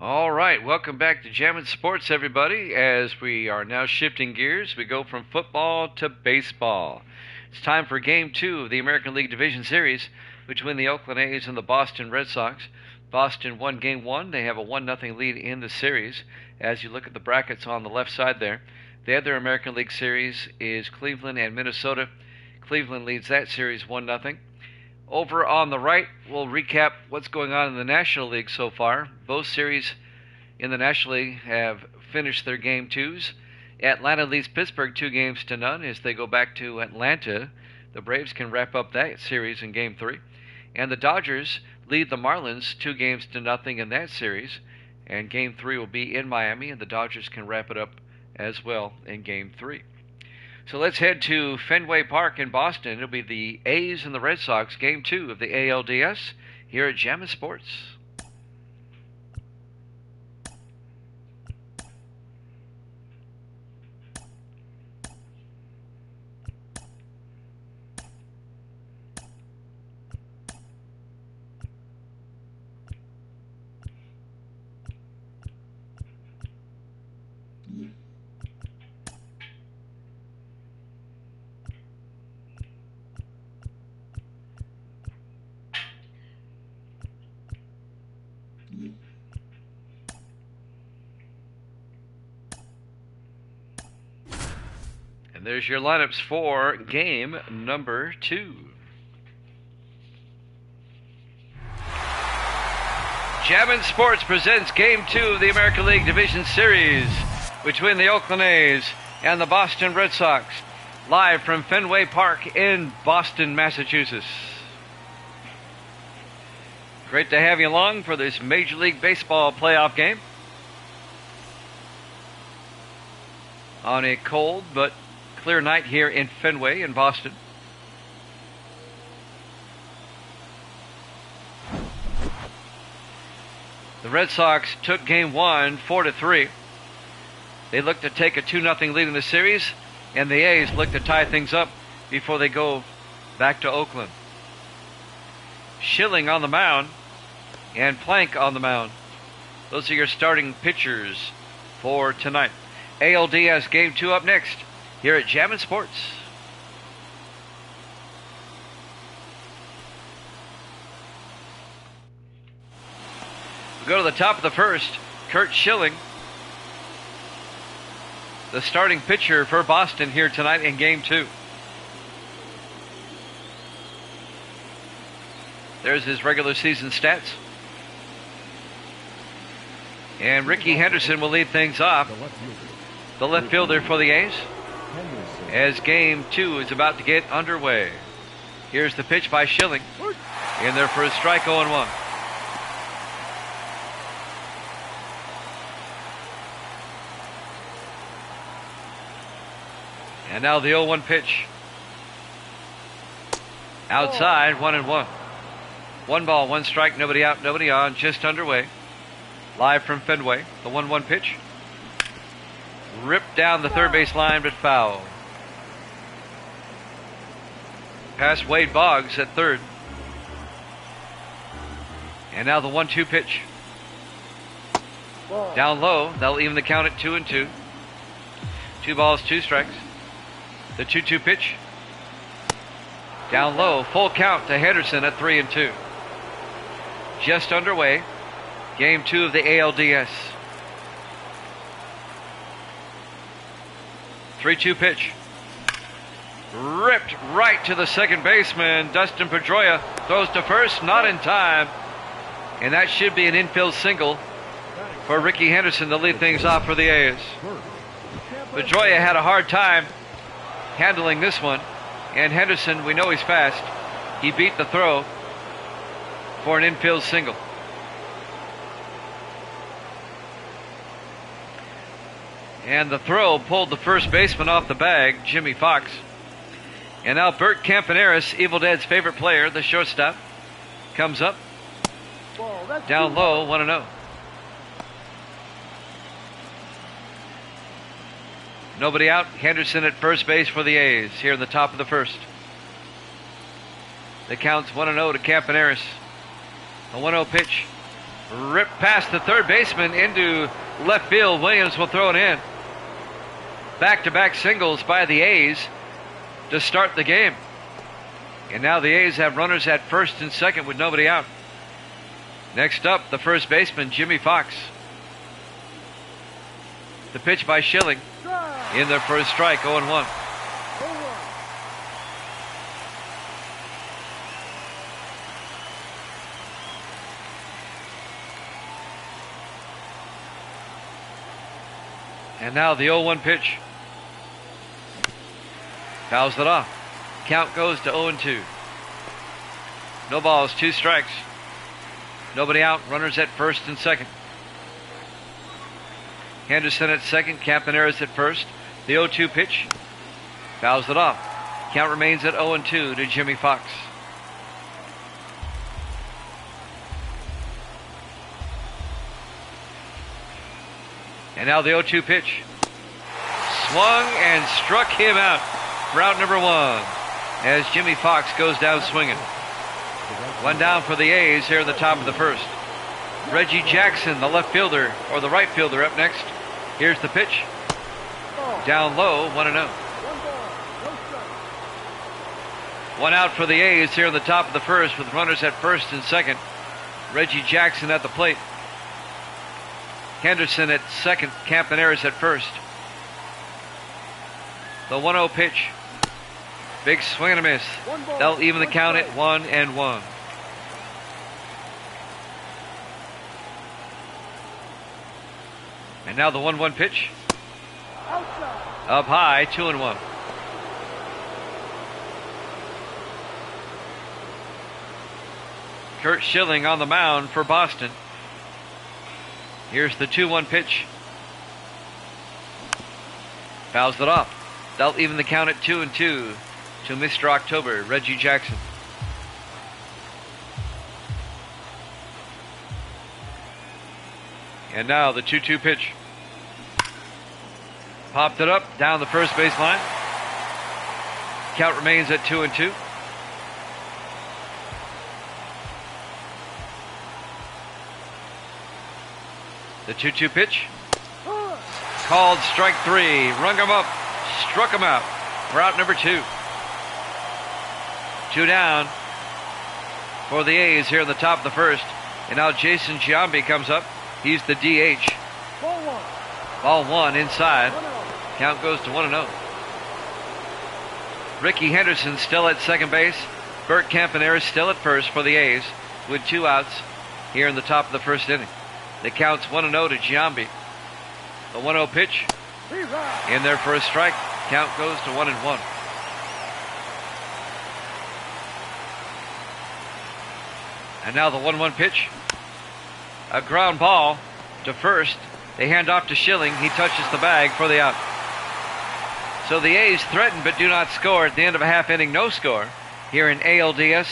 All right, welcome back to Jammin' Sports, everybody. As we are now shifting gears, we go from football to baseball. It's time for Game 2 of the American League Division Series between the Oakland A's and the Boston Red Sox. Boston won Game 1. They have a 1-0 lead in the series. As you look at the brackets on the left side there, the other American League series is Cleveland and Minnesota. Cleveland leads that series 1-0. Over on the right, we'll recap what's going on in the National League so far. Both series in the National League have finished their Game 2s. Atlanta leads Pittsburgh 2-0 as they go back to Atlanta. The Braves can wrap up that series in Game 3. And the Dodgers lead the Marlins 2-0 in that series. And Game 3 will be in Miami, and the Dodgers can wrap it up as well in Game 3. So let's head to Fenway Park in Boston. It'll be the A's and the Red Sox, Game 2 of the ALDS here at Jammin' Sports. And there's your lineups for game number 2. Jammin' Sports presents Game 2 of the American League Division Series between the Oakland A's and the Boston Red Sox, live from Fenway Park in Boston, Massachusetts. Great to have you along for this Major League Baseball playoff game on a cold but clear night here in Fenway in Boston. The Red Sox took Game 1 4-3. They look to take a 2-0 lead in the series, and the A's look to tie things up before they go back to Oakland. Schilling on the mound and Plank on the mound. Those are your starting pitchers for tonight. ALDS Game 2 up next here at Jammin' Sports. We go to the top of the first. Curt Schilling, the starting pitcher for Boston here tonight in Game 2. There's his regular season stats. And Ricky Henderson will lead things off, the left fielder for the A's, as Game 2 is about to get underway. Here's the pitch by Schilling, in there for a strike, 0-1. And now the 0-1 pitch. Outside, 1-1. 1 ball, 1 strike, nobody out, nobody on, just underway. Live from Fenway, the 1-1 pitch. Ripped down the third base line, but foul. Past Wade Boggs at third. And now the 1-2 pitch. Down low, that'll even the count at 2-2. 2 balls, 2 strikes. The 2-2 pitch. Down low, full count to Henderson at 3-2. Just underway. Game 2 of the ALDS. 3-2 pitch. Ripped right to the second baseman. Dustin Pedroia throws to first, not in time. And that should be an infield single for Ricky Henderson to lead things off for the A's. Pedroia had a hard time handling this one. And Henderson, we know he's fast. He beat the throw for an infield single. And the throw pulled the first baseman off the bag, Jimmy Fox. And now Bert Campaneris, Evil Dead's favorite player, the shortstop, comes up. Down low, 1-0. Nobody out. Henderson at first base for the A's here in the top of the first. The count's 1-0 to Campaneris. A 1-0 pitch. Ripped past the third baseman into left field. Williams will throw it in. Back-to-back singles by the A's to start the game. And now the A's have runners at first and second with nobody out. Next up, the first baseman, Jimmy Fox. The pitch by Schilling in there for a strike, 0-1. And now the 0-1 pitch. Fouls it off. Count goes to 0-2. No balls, 2 strikes. Nobody out, runners at first and second. Henderson at second, Campaneris at first. The 0-2 pitch. Fouls it off. Count remains at 0-2 to Jimmy Fox. And now the 0-2 pitch. Swung and struck him out. Route number 1 as Jimmy Fox goes down swinging. One down for the A's here in the top of the first. Reggie Jackson, the left fielder, or the right fielder, up next. Here's the pitch. Down low, 1-0. One out for the A's here in the top of the first with runners at first and second. Reggie Jackson at the plate. Henderson at second, Campaneris at first. The 1-0 pitch. Big swing and a miss. They'll even the count at 1-1. And now the 1-1 pitch. Up high, 2-1. Curt Schilling on the mound for Boston. Here's the 2-1 pitch. Fouls it off. They'll even the count at 2-2 to Mr. October, Reggie Jackson. And now the 2-2 pitch. Popped it up down the first base line. Count remains at 2-2. The 2-2 pitch. Called strike 3. Rung him up. Struck him out. Route number 2. 2 down for the A's here in the top of the first. And now Jason Giambi comes up. He's the DH. Ball 1 inside. Count goes to 1-0. Ricky Henderson still at second base. Bert Campaneris still at first for the A's with 2 outs here in the top of the first inning. The count's 1-0 to Giambi. The 1-0 pitch. In there for a strike. Count goes to 1-1. And now the 1-1 pitch. A ground ball to first. They hand off to Schilling. He touches the bag for the out. So the A's threaten but do not score at the end of a half inning. No score here in ALDS.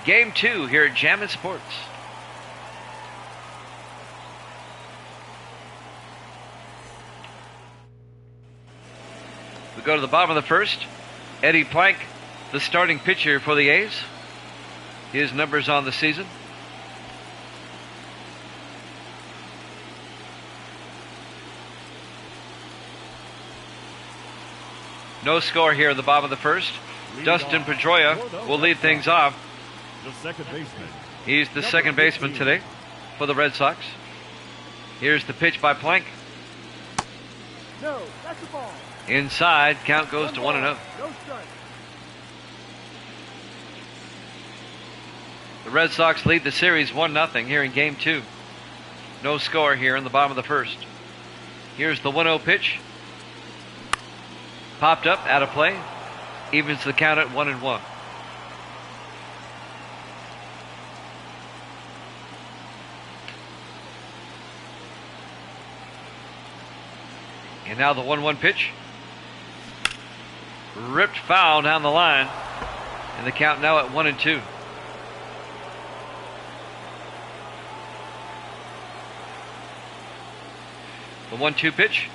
Game 2 here at Jammin' Sports. We go to the bottom of the first. Eddie Plank, the starting pitcher for the A's. His numbers on the season. No score here in the bottom of the first. Dustin Pedroia will lead things off. The second baseman. He's the second baseman today for the Red Sox. Here's the pitch by Plank. No, that's the ball. Inside, count goes to 1-0. No strike. The Red Sox lead the series 1-0 here in Game 2. No score here in the bottom of the first. Here's the 1-0 pitch. Popped up, out of play. Evens the count at 1-1. And now the 1-1 pitch. Ripped foul down the line. And the count now at 1-2. The 1-2 pitch.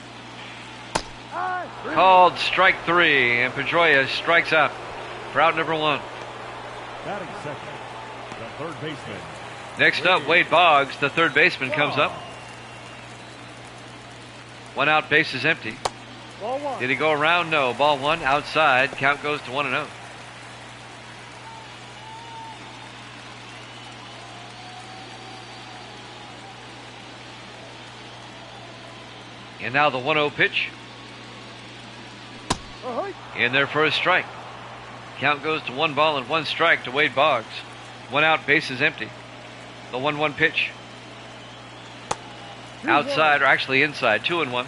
Called strike 3, and Pedroia strikes out for out number 1. Batting second, the third baseman, Next up, Wade Boggs, the third baseman, comes up. 1 out, bases empty. Ball 1. Did he go around? No. Ball 1, outside. Count goes to 1-0. And now the 1-0 pitch. Ahoy. In there for a strike. Count goes to 1 ball and 1 strike to Wade Boggs. 1 out, bases empty. The 1-1 pitch. Outside, or actually inside, 2-1.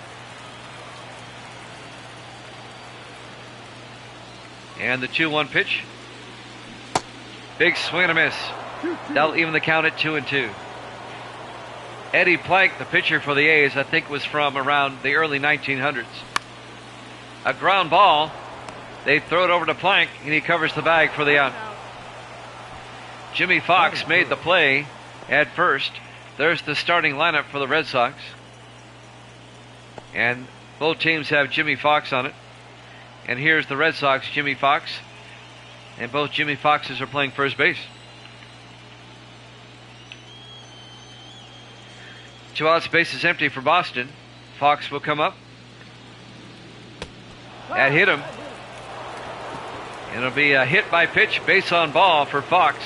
And the 2-1 pitch. Big swing and a miss. That'll even the count at 2-2. Eddie Plank, the pitcher for the A's, I think was from around the early 1900s. A ground ball. They throw it over to Plank, and he covers the bag for the out. Jimmy Fox made the play at first. There's the starting lineup for the Red Sox. And both teams have Jimmy Fox on it. And here's the Red Sox, Jimmy Fox. And both Jimmy Foxes are playing first base. 2 outs, bases empty for Boston. Fox will come up. That hit him. And it'll be a hit by pitch, base on ball for Fox.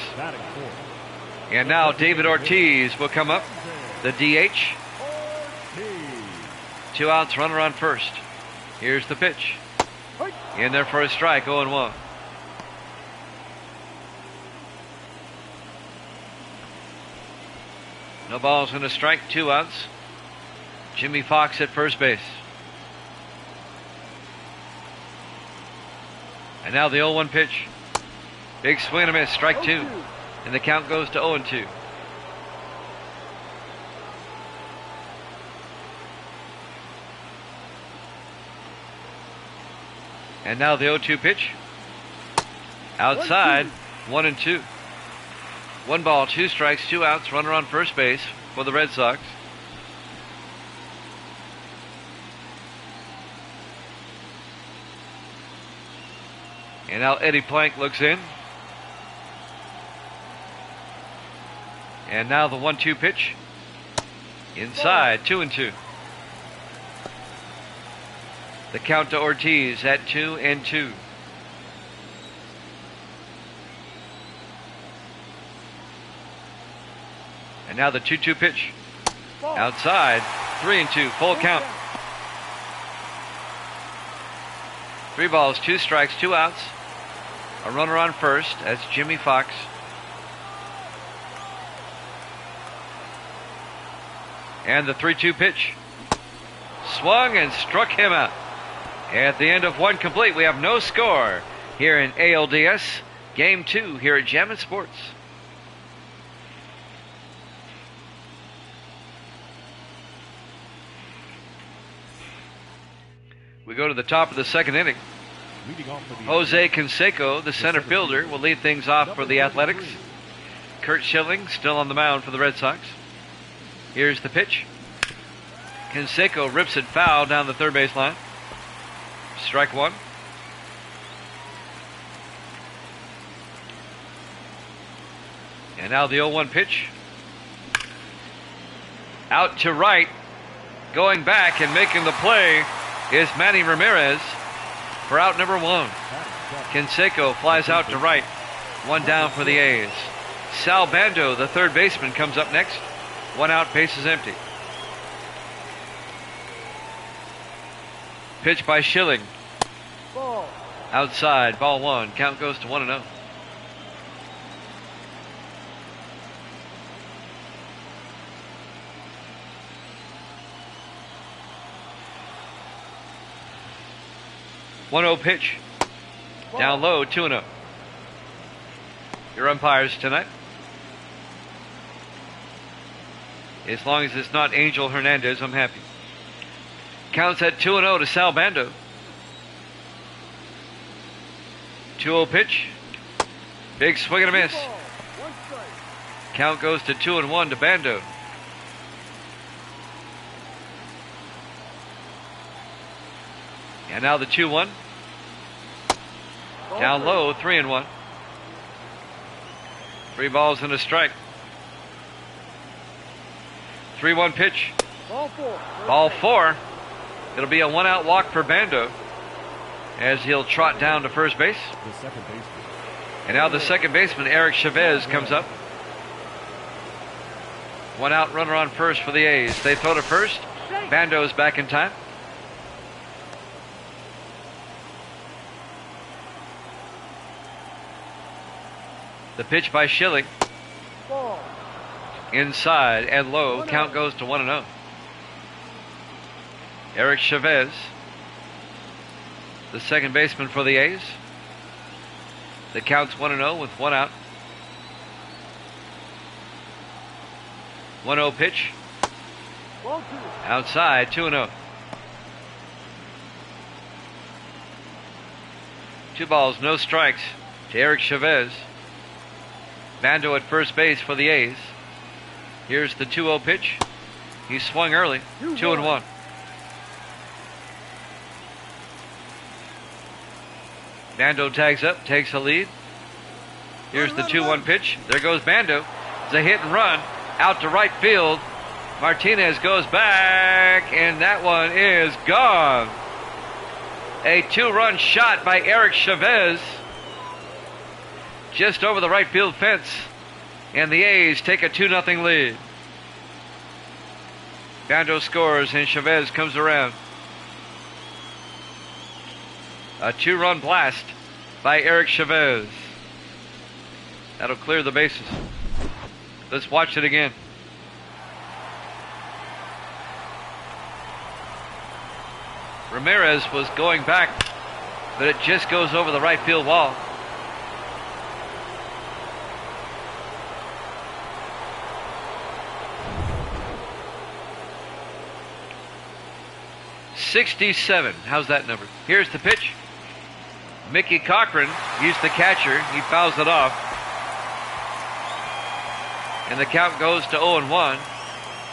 And now David Ortiz will come up, the DH. 2 outs, runner on first. Here's the pitch. In there for a strike, 0-1. No balls and a strike, 2 outs. Jimmy Fox at first base. And now the 0-1 pitch. Big swing and a miss, strike 2. And the count goes to 0-2. And now the 0-2 pitch. Outside, 1-2. 1 ball, 2 strikes, 2 outs, runner on first base for the Red Sox. And now Eddie Plank looks in. And now the 1-2 pitch. Inside, 2-2. The count to Ortiz at 2-2. And now the 2-2 pitch. Outside, 3-2, full count. 3 balls, 2 strikes, 2 outs. A runner on first. That's Jimmy Fox. And the 3-2 pitch. Swung and struck him out. At the end of 1 complete, we have no score here in ALDS. Game 2 here at Jammin' Sports. We go to the top of the 2nd inning. Jose Canseco, the center fielder, will lead things off for the Athletics. Kurt Schilling still on the mound for the Red Sox. Here's the pitch. Canseco rips it foul down the third base line. Strike 1. And now the 0-1 pitch. Out to right. Going back and making the play is Manny Ramirez for out number 1. Canseco flies out to right. 1 down for the A's. Sal Bando, the third baseman, comes up next. 1 out, bases empty. Pitch by Schilling. Ball. Outside, ball 1. Count goes to 1-0. One-0 pitch. Down low, 2-0. Your umpires tonight. As long as it's not Angel Hernandez, I'm happy. Counts at 2-0 to Sal Bando. 2-0 pitch. Big swing and a miss. Count goes to 2-1 to Bando. And now the 2-1. Down low, 3-1. 3 balls and a strike. 3-1 pitch. Ball 4. Ball 4. It'll be a 1-out walk for Bando as he'll trot down to first base. The second baseman. And now the second baseman, Eric Chavez, comes up. 1-out runner on first for the A's. They throw to first. Bando's back in time. The pitch by Schilling. Ball. Inside and low. Count goes to 1-0. Eric Chavez, the second baseman for the A's. The count's 1-0 with 1 out. 1-0 pitch. Ball 2. Outside, 2-0. 2 balls, no strikes to Eric Chavez. Bando at first base for the A's. Here's the 2-0 pitch. He swung early. 2-1. Bando tags up, takes the lead. Here's the 2-1 pitch. There goes Bando. It's a hit and run out to right field. Martinez goes back, and that one is gone. A 2-run shot by Eric Chavez just over the right field fence, and the A's take a 2-0 lead. Bando scores, and Chavez comes around. A 2-run blast by Eric Chavez. That'll clear the bases. Let's watch it again. Ramirez was going back, but it just goes over the right field wall. '67. How's that number? Here's the pitch. Mickey Cochran used the catcher. He fouls it off. And the count goes to 0-1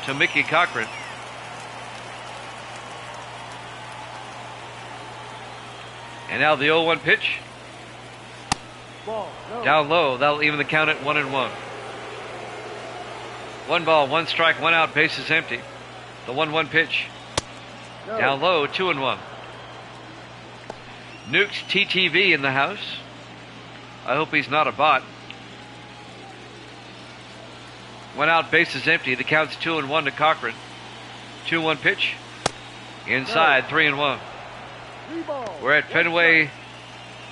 to Mickey Cochran. And now the 0-1 pitch. Ball. No. Down low. That'll even the count at 1-1. 1 ball, 1 strike, 1 out, bases empty. The 1-1 pitch. No. Down low, 2-1. Nuke's TTV in the house. I hope he's not a bot. 1 out, bases empty. The count's 2-1 to Cochran. 2-1 pitch. Inside, 3-1. 3 balls. We're at Fenway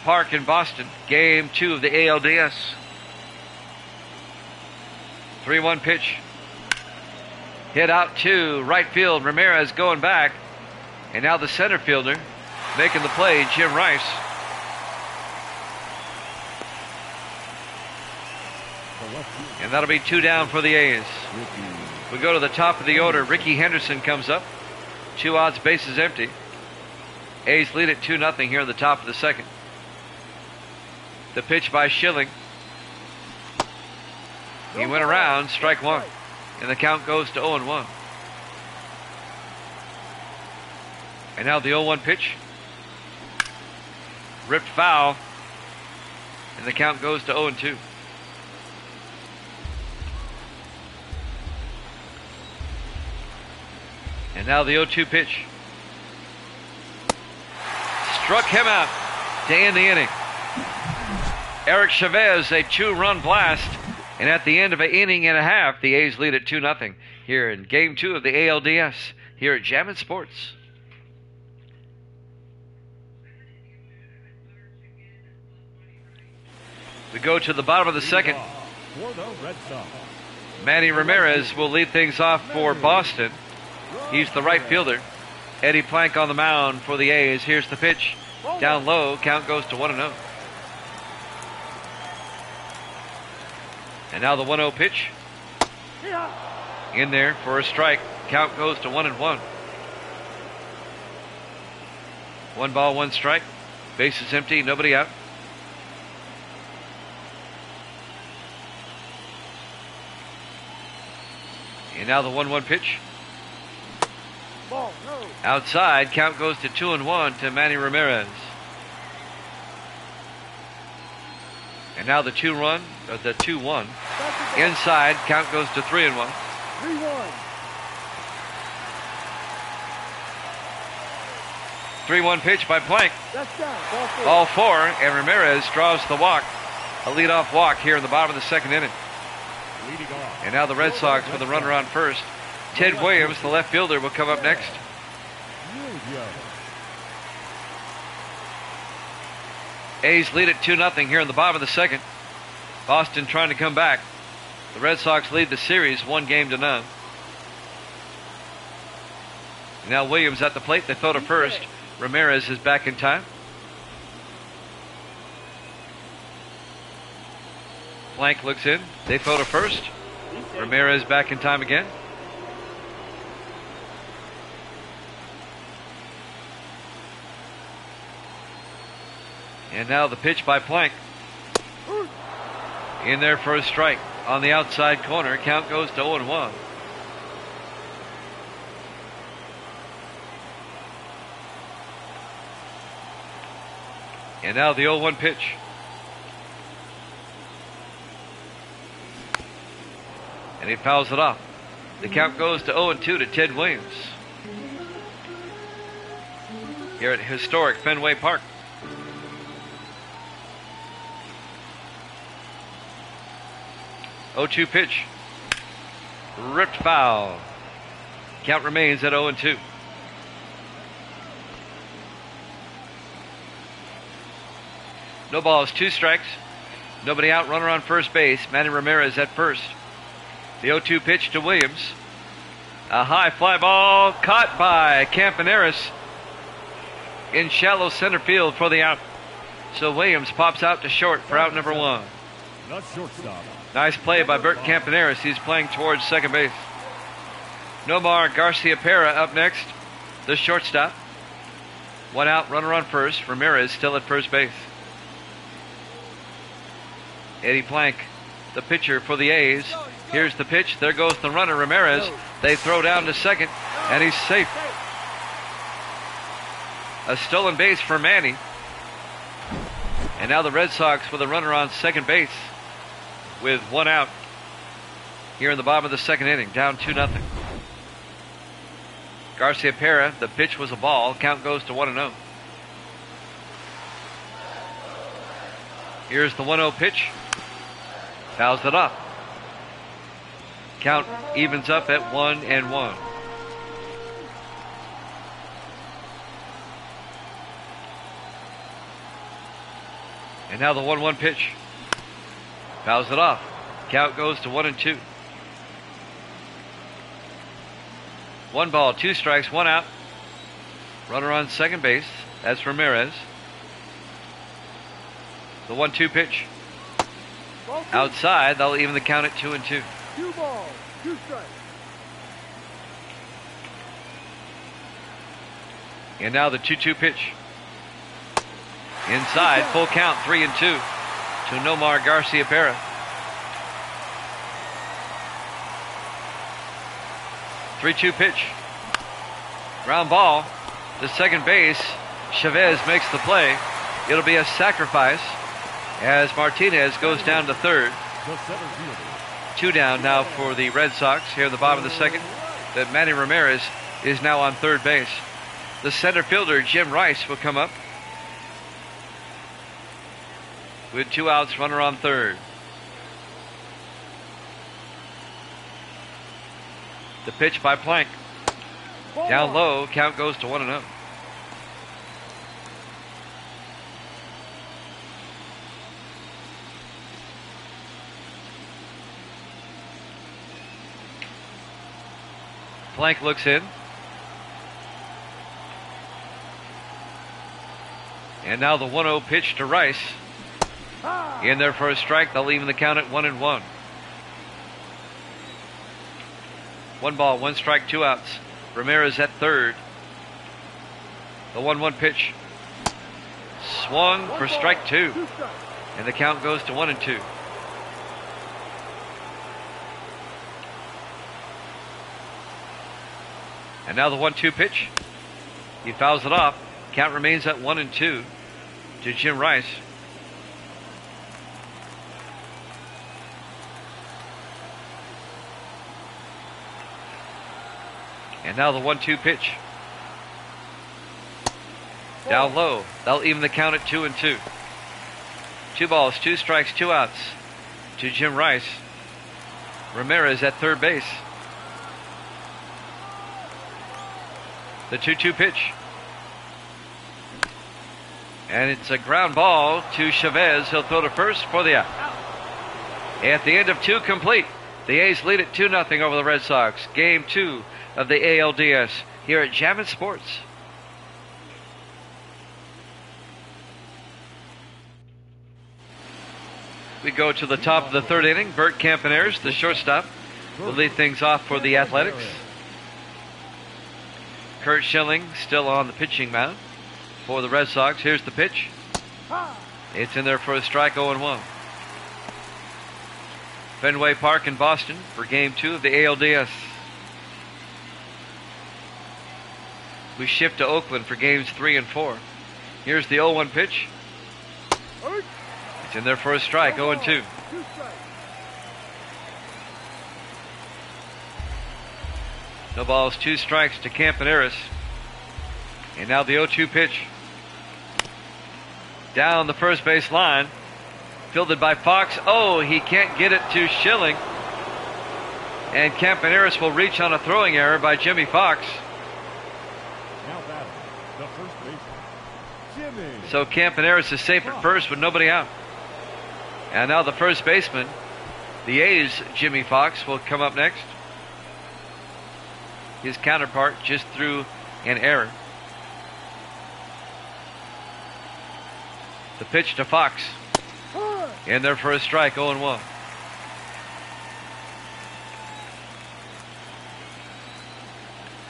Park in Boston. Game 2 of the ALDS. 3-1 pitch. Hit out to right field. Ramirez going back. And now the center fielder making the play, Jim Rice. And that'll be 2 down for the A's. We go to the top of the order. Ricky Henderson comes up. 2 outs, bases empty. A's lead at 2-0 here in the top of the second. The pitch by Schilling. He went around, strike 1. And the count goes to 0-1. And now the 0-1 pitch. Ripped foul. And the count goes to 0-2. And now the 0-2 pitch. Struck him out to end the inning. Eric Chavez, a 2-run blast. And at the end of an inning and a half, the A's lead at 2-0 here in Game 2 of the ALDS here at Jammin' Sports. We go to the bottom of the second. For the Red Sox. Manny Ramirez will lead things off for Boston. He's the right fielder. Eddie Plank on the mound for the A's. Here's the pitch. Down low. Count goes to 1-0. And now the 1-0 pitch. In there for a strike. Count goes to 1-1. 1 ball, 1 strike. Bases empty. Nobody out. And now the 1-1 pitch. Ball. No. Outside, count goes to 2-1 to Manny Ramirez. And now the 2-1. Inside, count goes to 3-1. 3-1. 3-1 pitch by Plank. That's down. Ball four. Ball 4, and Ramirez draws the walk. A leadoff walk here in the bottom of the second inning. Leading off. And now the Red Sox with a runner on first. Ted Williams, the left fielder, will come up next. Julio. A's lead it 2-0 here in the bottom of the second. Boston trying to come back. The Red Sox lead the series 1-0. Now Williams at the plate. They throw to first. Ramirez is back in time. Plank looks in. They throw to first. Ramirez back in time again. And now the pitch by Plank. In there for a strike on the outside corner. Count goes to 0-1. And now the 0-1 pitch. And he fouls it off. The count goes to 0-2 to Ted Williams. Here at historic Fenway Park. 0-2 pitch. Ripped foul. Count remains at 0-2. No balls, 2 strikes. Nobody out, runner on first base. Manny Ramirez at first. The 0-2 pitch to Williams. A high fly ball caught by Campaneris in shallow center field for the out. So Williams pops out to short for out number 1. The shortstop. Nice play by Bert Campaneris. He's playing towards second base. Nomar Garcia-Pera up next, the shortstop. 1 out, runner on first. Ramirez still at first base. Eddie Plank, the pitcher for the A's. Here's the pitch. There goes the runner, Ramirez. They throw down to second, and he's safe. A stolen base for Manny. And now the Red Sox with a runner on second base with 1 out here in the bottom of the second inning, down 2-0. Garcia-Pera, the pitch was a ball. Count goes to 1-0. Here's the 1-0 pitch. Fouls it off. Count evens up at 1-1. And now the 1-1 pitch. Fouls it off. Count goes to 1-2. 1 ball, 2 strikes, 1 out. Runner on second base. That's Ramirez. The 1-2 pitch. Outside, they'll even the count at 2-2. 2 balls, 2 strikes. And now the 2-2 pitch. Inside, full count, 3-2 to Nomar Garcia-Pera. 3-2 pitch. Ground ball to second base. Chavez makes the play. It'll be a sacrifice as Martinez goes down to third. The center fielder. 2 down now for the Red Sox here in the bottom of the second. That Manny Ramirez is now on third base. The center fielder, Jim Rice, will come up with 2 outs, runner on third. The pitch by Plank. Down low, count goes to 1-0. Plank looks in. And now the 1-0 pitch to Rice. In there for a strike. They'll even the count at 1-1. 1 ball, 1 strike, 2 outs. Ramirez at third. The 1-1 pitch. Swung for strike 2. And the count goes to 1-2. And now the 1-2 pitch. He fouls it off. Count remains at 1-2 to Jim Rice. And now the 1-2 pitch. Down low. They'll even the count at 2-2. 2 balls, 2 strikes, 2 outs to Jim Rice. Ramirez at third base. The 2-2 pitch. And it's a ground ball to Chavez. He'll throw to first for the out. At the end of 2 complete, the A's lead it 2-0 over the Red Sox. Game 2 of the ALDS here at Jammin' Sports. We go to the top of the 3rd inning. Bert Campaneris, the shortstop, will lead things off for the Athletics. Kurt Schilling still on the pitching mound for the Red Sox. Here's the pitch. It's in there for a strike, 0-1. Fenway Park in Boston for Game 2 of the ALDS. We shift to Oakland for Games 3 and 4. Here's the 0-1 pitch. It's in there for a strike, 0-2. No balls, 2 strikes to Campaneris. And now the 0-2 pitch. Down the first base line. Fielded by Fox. Oh, he can't get it to Schilling. And Campaneris will reach on a throwing error by Jimmy Fox. Now batting, the first baseman, Jimmy. So Campaneris is safe at first with nobody out. And now the first baseman, the A's Jimmy Fox, will come up next. His counterpart just threw an error. The pitch to Fox. In there for a strike, 0-1.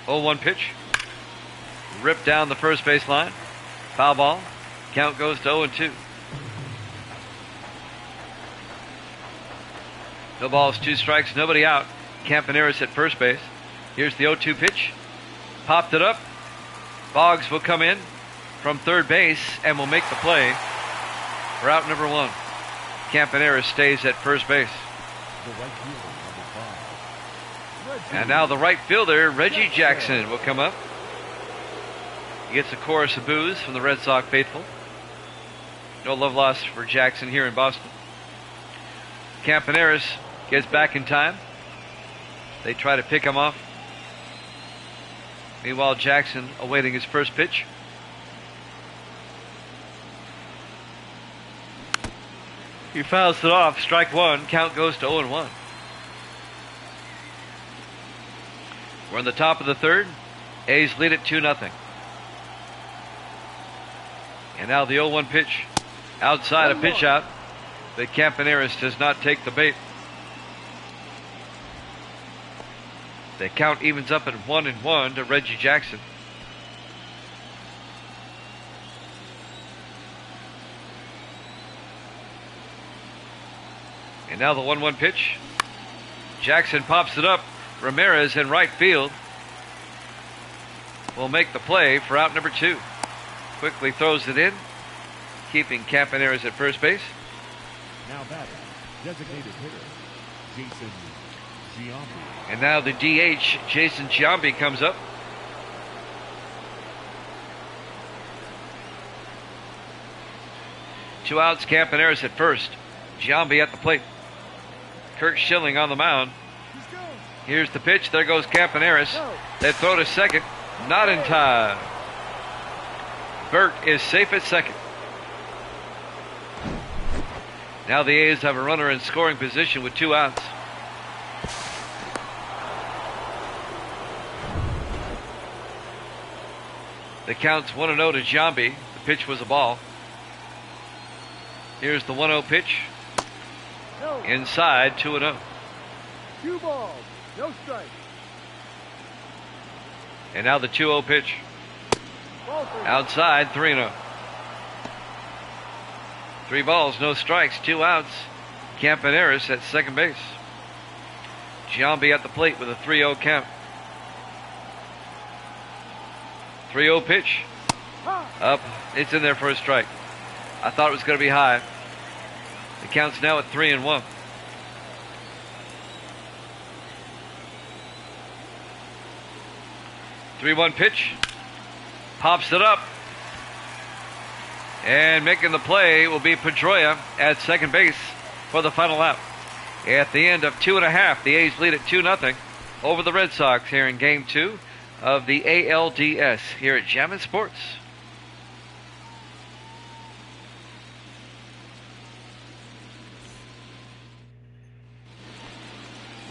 Oh, 0-1 pitch. Ripped down the first base line. Foul ball. Count goes to 0-2. No balls, 2 strikes, nobody out. Campaneris at first base. Here's the 0-2 pitch. Popped it up. Boggs will come in from third base and will make the play for out number 1. Campaneris stays at first base. The right fielder, number 5. And now the right fielder, Reggie Jackson, will come up. He gets a chorus of boos from the Red Sox faithful. No love lost for Jackson here in Boston. Campaneris gets back in time. They try to pick him off. Meanwhile, Jackson awaiting his first pitch. He fouls it off. Strike 1. Count goes to 0-1. We're in the top of the 3rd. A's lead it 2-0. And now the 0-1 pitch. Outside a pitch out. But Campaneris does not take the bait. The count evens up at 1-1 to Reggie Jackson. And now the 1-1 pitch. Jackson pops it up. Ramirez in right field will make the play for out number 2. Quickly throws it in, keeping Campaneris at first base. Now batting, designated hitter, Jason Giambi. And now the DH, Jason Giambi, comes up. Two outs, Campaneris at first. Giambi at the plate. Kurt Schilling on the mound. Here's the pitch. There goes Campaneris. They throw to second. Not in time. Bert is safe at second. Now the A's have a runner in scoring position with 2 outs. The count's 1-0 to Giambi. The pitch was a ball. Here's the 1-0 pitch. Inside, 2-0. 2 balls, no strike. And now the 2-0 pitch. Outside, 3-0. 3 balls, no strikes, 2 outs. Campaneris at second base. Giambi at the plate with a 3-0 count. 3-0 pitch. Up. It's in there for a strike. I thought it was going to be high. The count's now at 3-1. 3-1 pitch. Pops it up. And making the play will be Pedroia at second base for the final out. At the end of 2.5, the A's lead at 2-0 over the Red Sox here in Game 2 of the ALDS here at Jammin' Sports.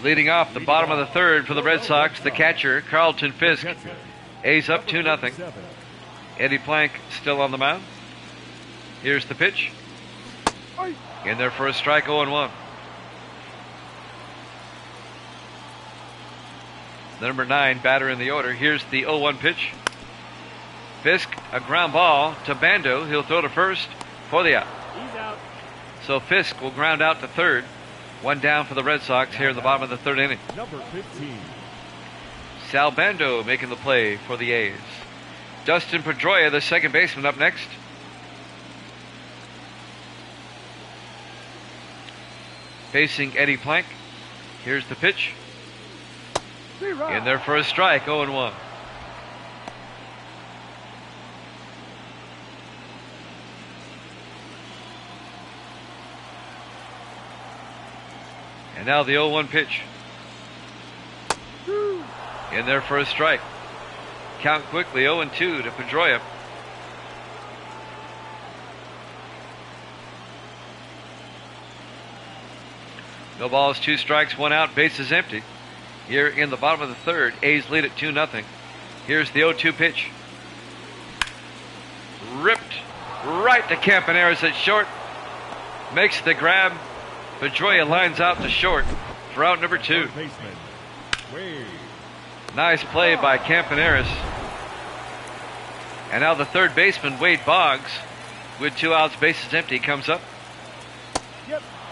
Leading off the bottom of the third for the Red Sox, the catcher, Carlton Fisk. A's up 2-0. Eddie Plank still on the mound. Here's the pitch. In there for a strike, 0-1. The number 9 batter in the order. Here's the 0-1 pitch. Fisk, a ground ball to Bando. He'll throw to first for the out. He's out. So Fisk will ground out to third. One down for the Red Sox here in the bottom of the third inning. Number 15. Sal Bando making the play for the A's. Dustin Pedroia, the second baseman, up next. Facing Eddie Plank. Here's the pitch. In there for a strike, 0-1. And now the 0-1 pitch. In there for a strike. Count quickly, 0-2 to Pedroia. No balls, 2 strikes, 1 out, bases empty. Here in the bottom of the third, A's lead at 2-0. Here's the 0-2 pitch. Ripped right to Campaneris at short. Makes the grab. Pedroia lines out to short for out number 2. Nice play by Campaneris. And now the third baseman, Wade Boggs, with 2 outs, bases empty, comes up.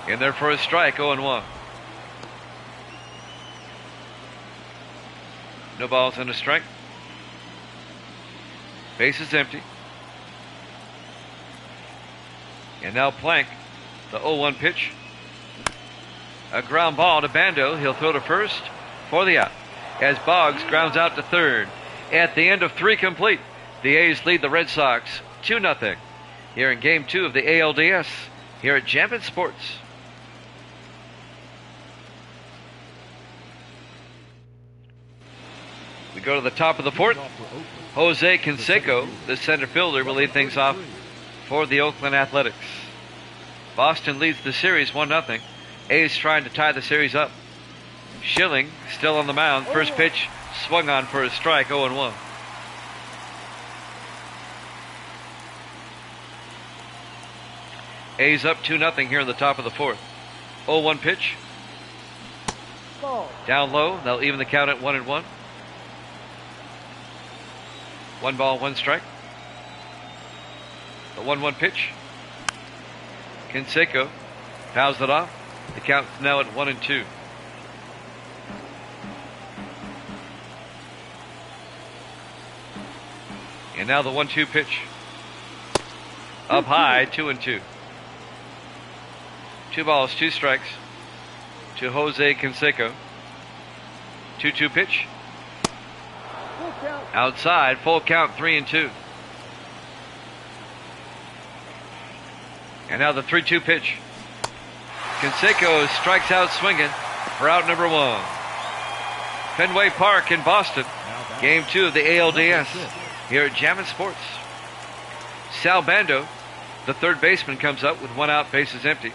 In there for a strike, 0-1. No balls and a strike. Bases empty. And now Plank, the 0-1 pitch. A ground ball to Bando. He'll throw to first for the out. As Boggs grounds out to third. At the end of 3 complete, the A's lead the Red Sox 2-0 here in Game 2 of the ALDS here at Jammin' Sports. We go to the top of the fourth. Jose Canseco, the center fielder, will lead things off for the Oakland Athletics. Boston leads the series 1-0. A's trying to tie the series up. Schilling still on the mound. First pitch swung on for a strike, 0-1. A's up 2-0 here in the top of the fourth. 0-1 pitch. Down low. They'll even the count at 1-1. 1 ball, 1 strike. The 1-1 pitch. Canseco fouls it off. The count now at 1-2. And now the 1-2 pitch. Up high, 2-2. 2 balls, 2 strikes to Jose Canseco. 2-2 pitch. Outside, full count, 3-2. And now the 3-2 pitch. Canseco strikes out swinging for out number 1. Fenway Park in Boston. Game 2 of the ALDS here at Jammin' Sports. Sal Bando, the third baseman, comes up with 1 out, bases empty.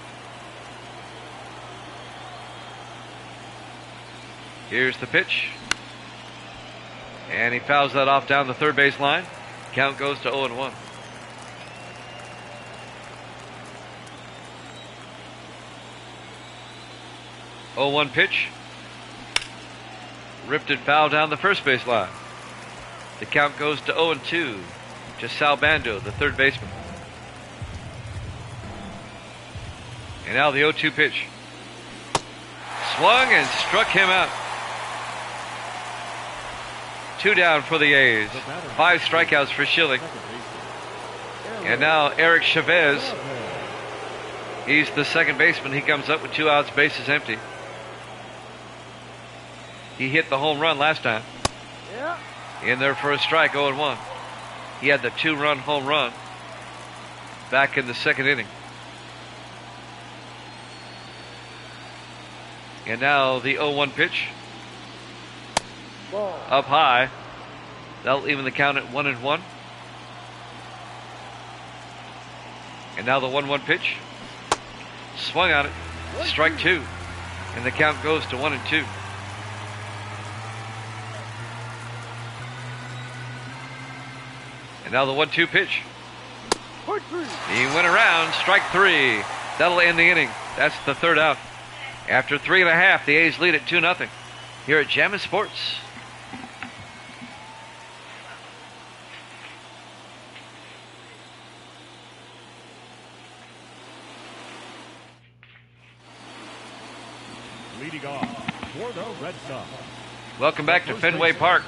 Here's the pitch. And he fouls that off down the third base line. Count goes to 0-1. Oh, 1 pitch. Ripped it foul down the first base line. The count goes to 0-2 to Sal Bando, the third baseman. And now the 0-2 pitch. Swung and struck him out. 2 down for the A's. 5 strikeouts for Schilling. And now Eric Chavez. He's the second baseman. He comes up with 2 outs, bases empty. He hit the home run last time. In there for a strike, 0-1. He had the 2-run home run. back in the second inning. And now the 0-1 pitch. Ball. Up high. That'll even the count at 1-1. And now the 1-1 pitch. Swung on it. Strike 2. And the count goes to 1-2. And now the 1-2 pitch. He went around. Strike 3. That'll end the inning. That's the third out. After 3.5, the A's lead at 2-0 here at Jammin' Sports. Leading off for the Red Sox. Welcome back to Fenway Park.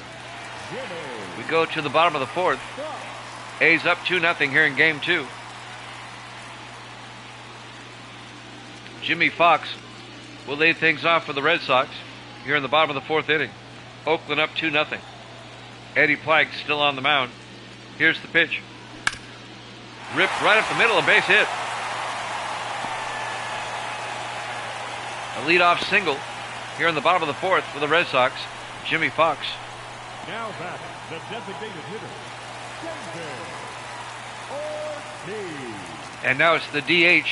We go to the bottom of the fourth. A's up 2-0 here in game 2. Jimmy Fox will lead things off for the Red Sox here in the bottom of the fourth inning. Oakland up 2-0. Eddie Plank still on the mound. Here's the pitch. Ripped right up the middle, a base hit. A leadoff single here in the bottom of the fourth for the Red Sox. Jimmy Fox. Now back, the designated hitter, David Ortiz. And now it's the DH,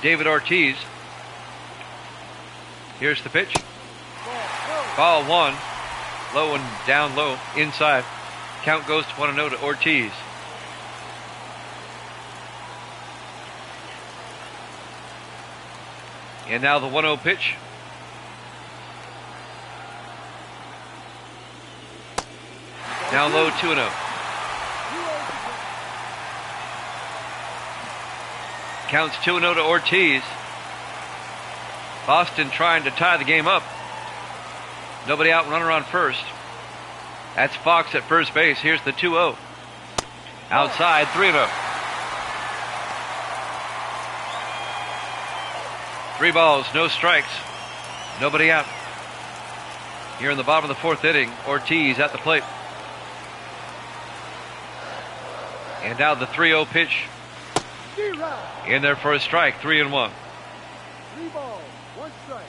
David Ortiz. Here's the pitch. Ball 1. Low and down low. Inside. Count goes to 1-0 to Ortiz. And now the 1-0 pitch. Down low, 2-0. Counts 2-0 to Ortiz. Boston trying to tie the game up. Nobody out, runner on first. That's Fox at first base. Here's the 2-0. Outside, 3-0. 3 balls, no strikes. Nobody out. Here in the bottom of the fourth inning, Ortiz at the plate. And now the 3-0 pitch. In there for a strike, 3-1. 3 balls, 1 strike.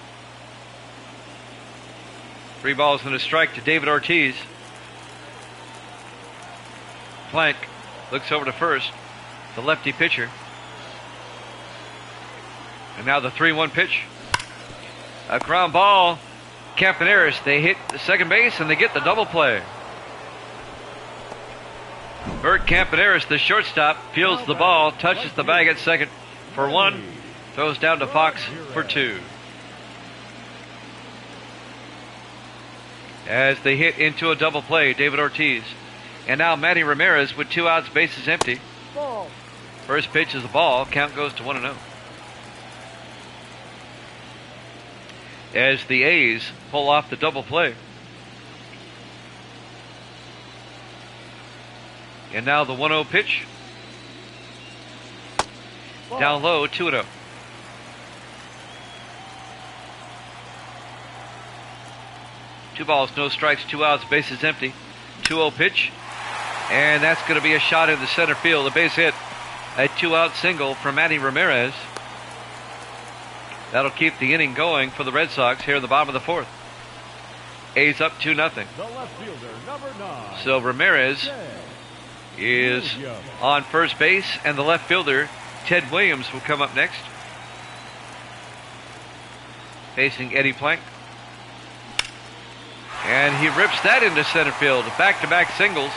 3 balls and a strike to David Ortiz. Plank looks over to first, the lefty pitcher. And now the 3-1 pitch. A ground ball. Campaneris, they hit the second base and they get the double play. Bert Campaneris, the shortstop, fields the ball, touches the bag at second for 1, throws down to Fox for 2. As they hit into a double play, David Ortiz. And now Manny Ramirez with 2 outs, bases empty. Ball. First pitch is a ball, count goes to 1-0. As the A's pull off the double play. And now the 1-0 pitch. Ball. Down low, 2-0. Two balls, no strikes, 2 outs, bases empty. 2-0 pitch. And that's going to be a shot into center field. A base hit. A 2-out single from Manny Ramirez. That'll keep the inning going for the Red Sox here in the bottom of the fourth. A's up 2-0. The left fielder, number 9. So Ramirez is on first base, and the left fielder, Ted Williams, will come up next. Facing Eddie Plank. And he rips that into center field. Back-to-back singles.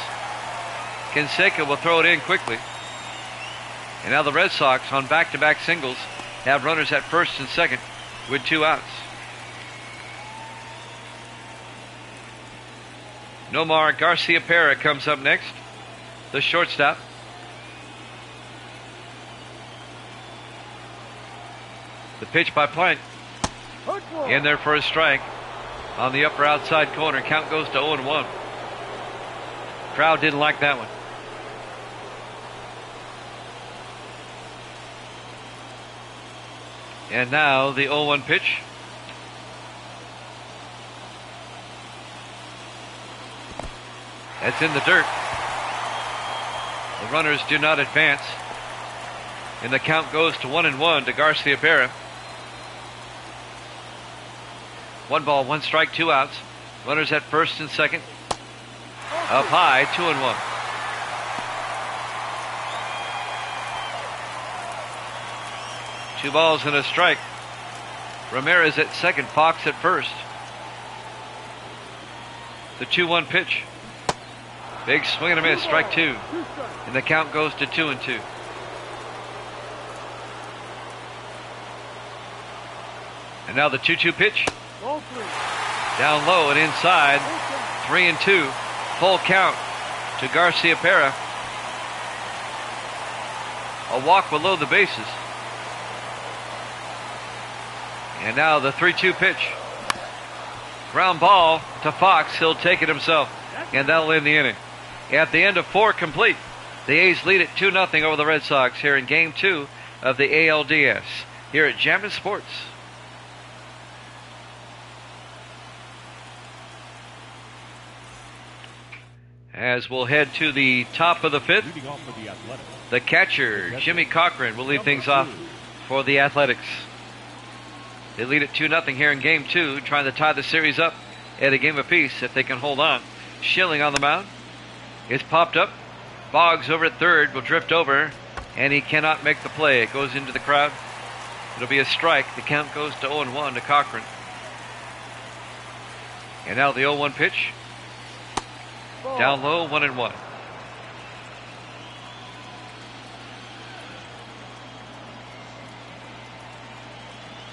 Canseco will throw it in quickly. And now the Red Sox on back-to-back singles have runners at first and second with 2 outs. Nomar Garcia-Pera comes up next, the shortstop. The pitch by Plank. In there for a strike on the upper outside corner. Count goes to 0-1. Crowd didn't like that one. And now the 0-1 pitch. That's in the dirt. The runners do not advance. And the count goes to 1-1 to Garcia Berra. 1 ball, 1 strike, 2 outs. Runners at first and second. Up high, 2-1. Two balls and a strike. Ramirez at second, Fox at first. The 2-1 pitch. Big swing and a miss, strike 2. And the count goes to 2-2. And now the 2-2 pitch. Down low and inside. 3-2. Full count to Garcia Berra. A walk below the bases. And now the 3-2 pitch. Ground ball to Fox. He'll take it himself. And that'll end the inning. At the end of 4 complete, the A's lead at 2-0 over the Red Sox here in Game 2 of the ALDS here at Jammin' Sports. As we'll head to the top of the 5th, the catcher, Jimmy Cochran, will lead things off for the Athletics. They lead at 2-0 here in Game 2, trying to tie the series up at a game apiece if they can hold on. Schilling on the mound. It's popped up. Boggs over at third will drift over, and he cannot make the play. It goes into the crowd. It'll be a strike. The count goes to 0-1 to Cochran. And now the 0-1 pitch. Down low, 1-1.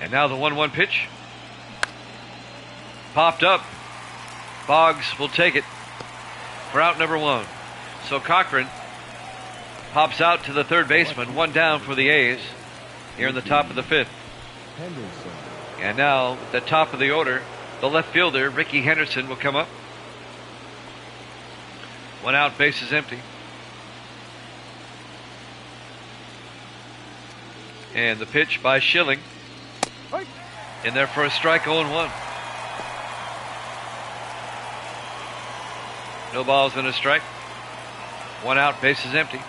And now the 1-1 pitch. Popped up. Boggs will take it for out number 1. So Cochran pops out to the third baseman. 1 down for the A's here in the top of the 5th. And now at the top of the order, the left fielder, Ricky Henderson, will come up. 1 out, bases empty. And the pitch by Schilling. In there for a strike, 0-1. No balls and a strike. 1 out, bases empty.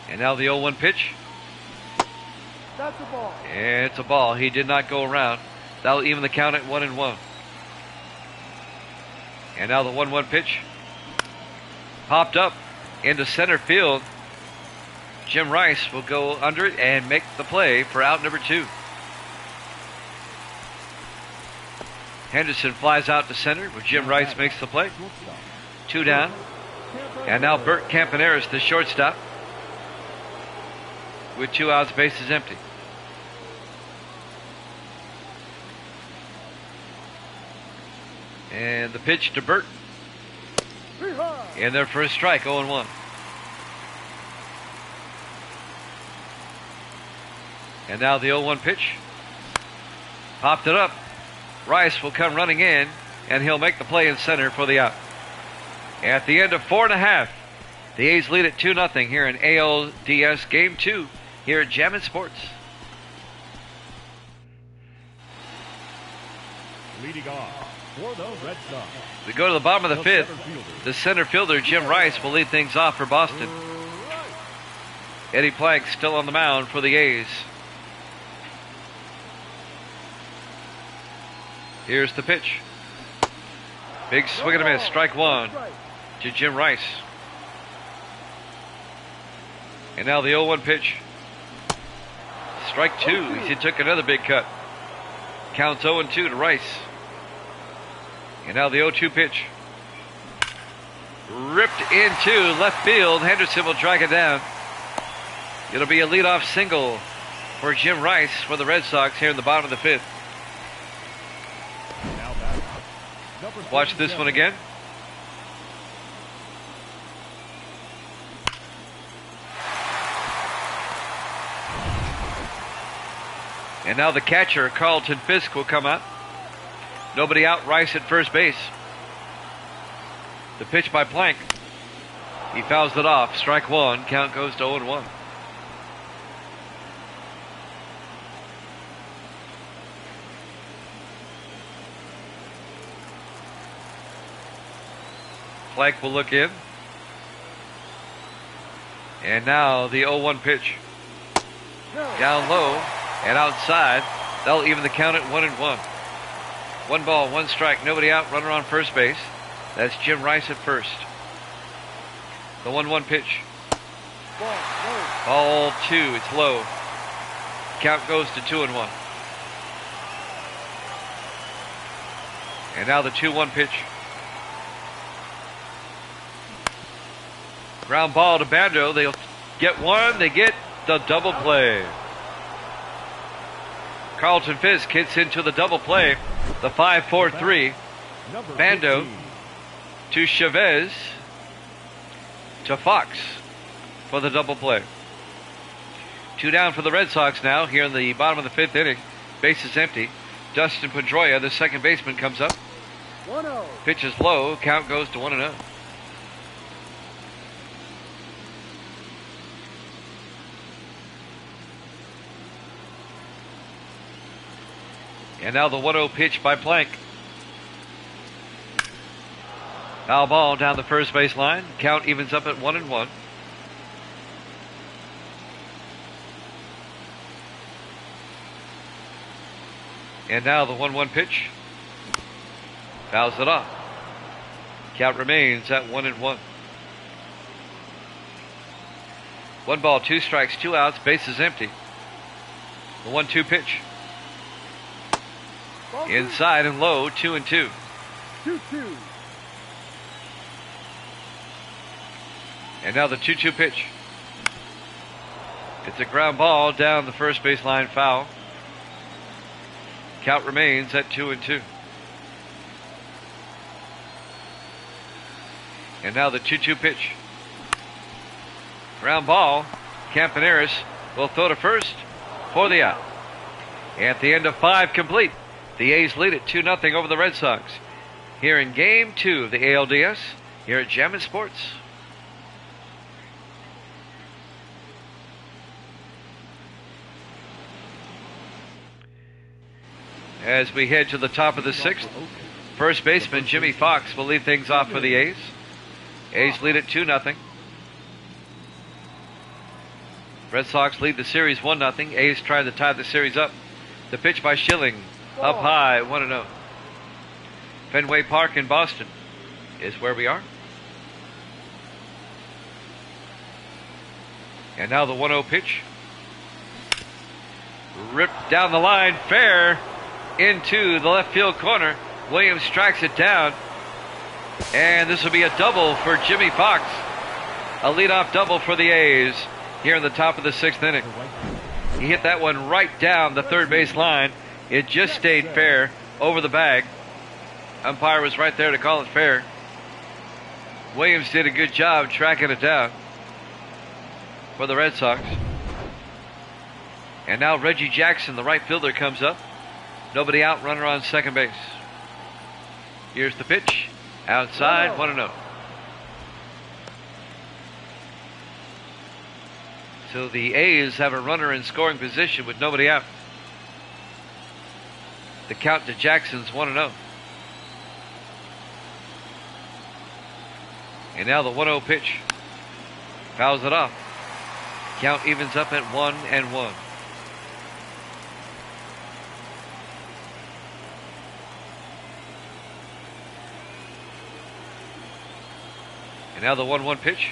And now the 0-1 pitch. That's a ball. And it's a ball. He did not go around. That'll even the count at 1-1. And now the 1-1 pitch. Popped up into center field. Jim Rice will go under it and make the play for out number 2. Henderson flies out to center where Jim Rice makes the play. 2 down. And now Bert Campaneris, the shortstop, with 2 outs, bases empty. And the pitch to Bert. In there for a strike, 0-1. And now the 0-1 pitch. Popped it up. Rice will come running in, and he'll make the play in center for the out. At the end of 4.5, the A's lead at 2-0 here in ALDS Game 2 here at Jammin' Sports. Leading off for the Red Sox. We go to the bottom of the 5th. The center fielder, Jim Rice, will lead things off for Boston. Eddie Plank still on the mound for the A's. Here's the pitch. Big swing and a miss. Strike 1 to Jim Rice. And now the 0-1 pitch. Strike 2. He took another big cut. Counts 0-2 to Rice. And now the 0-2 pitch. Ripped into left field. Henderson will drag it down. It'll be a leadoff single for Jim Rice for the Red Sox here in the bottom of the 5th. Watch this one again. And now the catcher, Carlton Fisk, will come out. Nobody out, Rice at first base. The pitch by Plank. He fouls it off. Strike 1. Count goes to 0-1. Plank will look in. And now the 0-1 pitch. Down low and outside. That'll even the count at 1-1. 1 ball, 1 strike, nobody out, runner on first base. That's Jim Rice at first. The 1-1 pitch. Ball 2, it's low. Count goes to 2-1. And now the 2-1 pitch. Ground ball to Bando. They'll get one. They get the double play. Carlton Fisk hits into the double play. The 5-4-3. Bando to Chavez to Fox for the double play. 2 down for the Red Sox now here in the bottom of the 5th inning. Base is empty. Dustin Pedroia, the second baseman, comes up. 1-0. Pitch is low. Count goes to 1-0. And now the 1-0 pitch by Plank. Foul ball down the first base line. Count evens up at 1-1. And now the 1-1 pitch. Fouls it off. Count remains at 1-1. 1 ball, 2 strikes, 2 outs. Base is empty. The 1-2 pitch. Inside and low, 2-2. 2-2. And now the 2-2 pitch. It's a ground ball down the first baseline, foul. Count remains at 2-2. And now the 2-2 pitch. Ground ball. Campaneris will throw to first for the out. At the end of 5 complete. The A's lead it 2-0 over the Red Sox. Here in Game 2 of the ALDS, here at Jammin' Sports. As we head to the top of the 6th, first baseman Jimmy Fox will lead things off for the A's. A's lead it 2-0. Red Sox lead the series 1-0. A's trying to tie the series up. The pitch by Schilling. Up high, 1-0. Fenway Park in Boston is where we are. And now the 1-0 pitch. Ripped down the line, fair into the left field corner. Williams strikes it down. And this will be a double for Jimmy Fox. A leadoff double for the A's here in the top of the 6th inning. He hit that one right down the third base line. It just stayed fair over the bag. Umpire was right there to call it fair. Williams did a good job tracking it down for the Red Sox. And now Reggie Jackson, the right fielder, comes up. Nobody out, runner on second base. Here's the pitch. Outside, 1-0. So the A's have a runner in scoring position with nobody out. The count to Jackson's 1-0. And now the 1-0 pitch. Fouls it off. Count evens up at 1-1. And now the 1-1 pitch.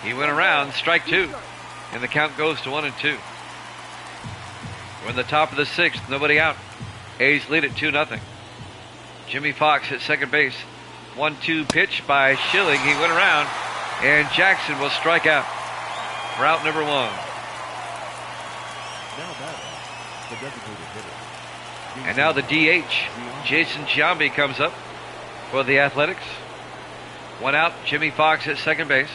He went around, strike 2. And the count goes to 1-2. We're in the top of the 6th, nobody out. A's lead it 2-0. Jimmy Fox at second base. 1-2 pitch by Schilling. He went around, and Jackson will strike out. Route number 1. And now the DH, Jason Giambi, comes up for the Athletics. 1 out, Jimmy Fox at second base.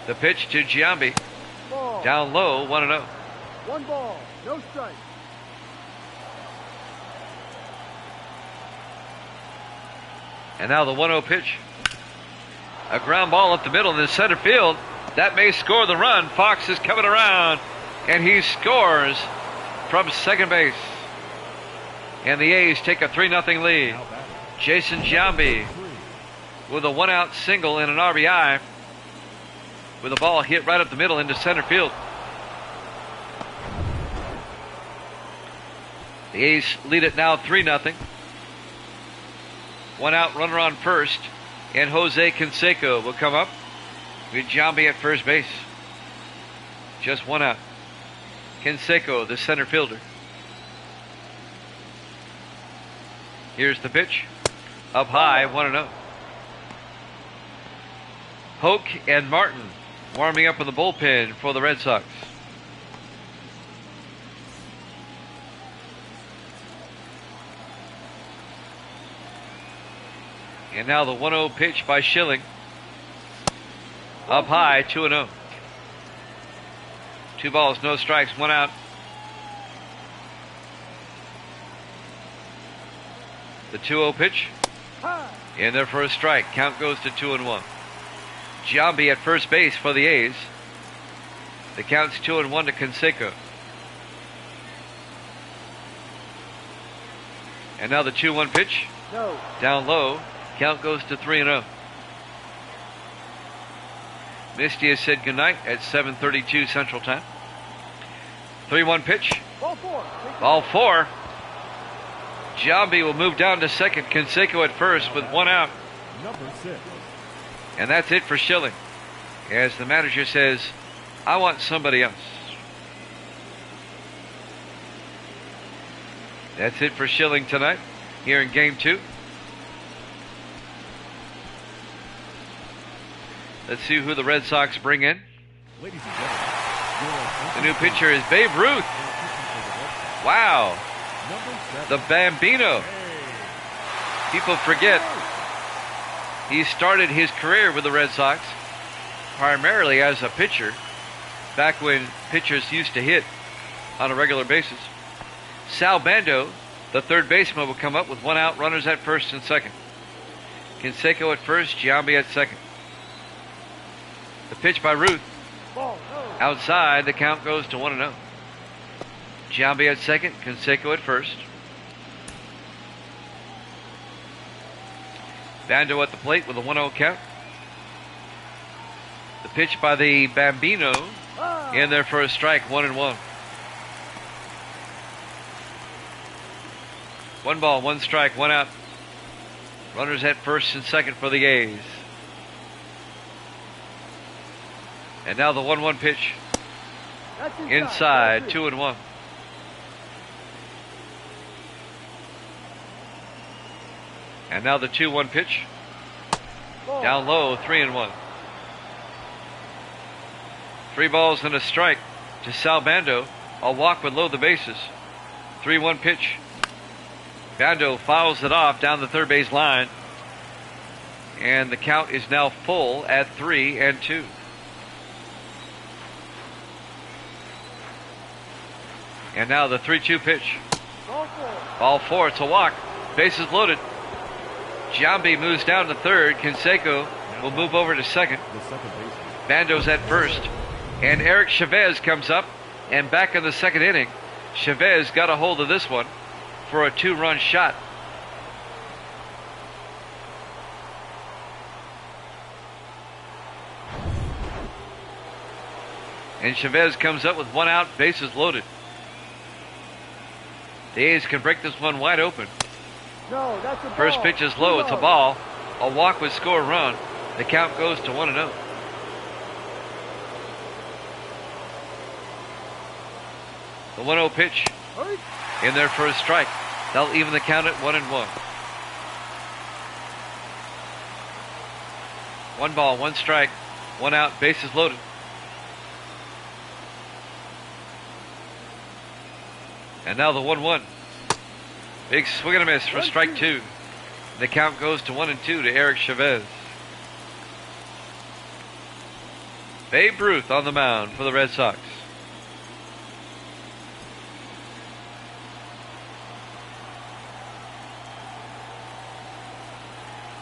The pitch to Giambi. Ball. Down low, 1-0. 1 ball, no strike. And now the 1-0 pitch. A ground ball up the middle in the center field. That may score the run. Fox is coming around, and he scores from second base. And the A's take a 3-0 lead. Jason Giambi with a one-out single and an RBI, with the ball hit right up the middle into center field. The A's lead it now 3-0. One out, runner on first, and Jose Canseco will come up with Giambi at first base. Just one out. Canseco, the center fielder. Here's the pitch. Up high, 1-0. Hoke and Martin warming up in the bullpen for the Red Sox. And now the 1-0 pitch by Schilling. Up high, 2-0. 2 balls, no strikes, 1 out. The 2-0 pitch. In there for a strike. Count goes to 2-1. Giambi at first base for the A's. The count's 2-1 to Canseco. And now the 2-1 pitch. No. Down low. Count goes to 3-0. Misty has said goodnight at 7:32 Central Time. 3-1 pitch. Ball 4. Ball 4. Giambi will move down to second. Canseco at first with 1 out. Number 6. And that's it for Schilling. As the manager says, I want somebody else. That's it for Schilling tonight here in Game 2. Let's see who the Red Sox bring in. Ladies and gentlemen, The new pitcher is Babe Ruth. Wow. number 7. The Bambino. People forget he started his career with the Red Sox primarily as a pitcher back when pitchers used to hit on a regular basis. Sal Bando, the third baseman, will come up with 1 out, runners at first and second. Canseco at first, Giambi at second. The pitch by Ruth. Ball. No. Outside, the count goes to 1-0. Giambi at second, Canseco at first. Bando at the plate with a 1-0 count. The pitch by the Bambino in there for a strike, 1-1. 1 ball, 1 strike, 1 out. Runners at first and second for the A's. And now the 1-1 pitch. That's Inside, Ball 2. 2-1. And now the 2-1 pitch. Ball. Down low, 3-1. 3 balls and a strike to Sal Bando. A walk would load the bases. 3-1 pitch. Bando fouls it off down the third base line. And the count is now full at 3-2. And now the 3-2 pitch. Ball 4. Ball 4, it's a walk. Bases loaded. Giambi moves down to third. Canseco will move over to second. The second baseman. Bando's at first. And Eric Chavez comes up. And back in the second inning, Chavez got a hold of this one for a 2-run shot. And Chavez comes up with 1 out, bases loaded. The A's can break this one wide open. No, that's a ball. First pitch is low, it's a ball. A walk would score a run. The count goes to 1-0. The 1-0 pitch Hurry. in there for a strike. They'll even the count at 1-1. 1 ball, 1 strike, 1 out, bases loaded. And now the 1-1. Big swing and a miss for strike 2. The count goes to 1-2 to Eric Chavez. Babe Ruth on the mound for the Red Sox.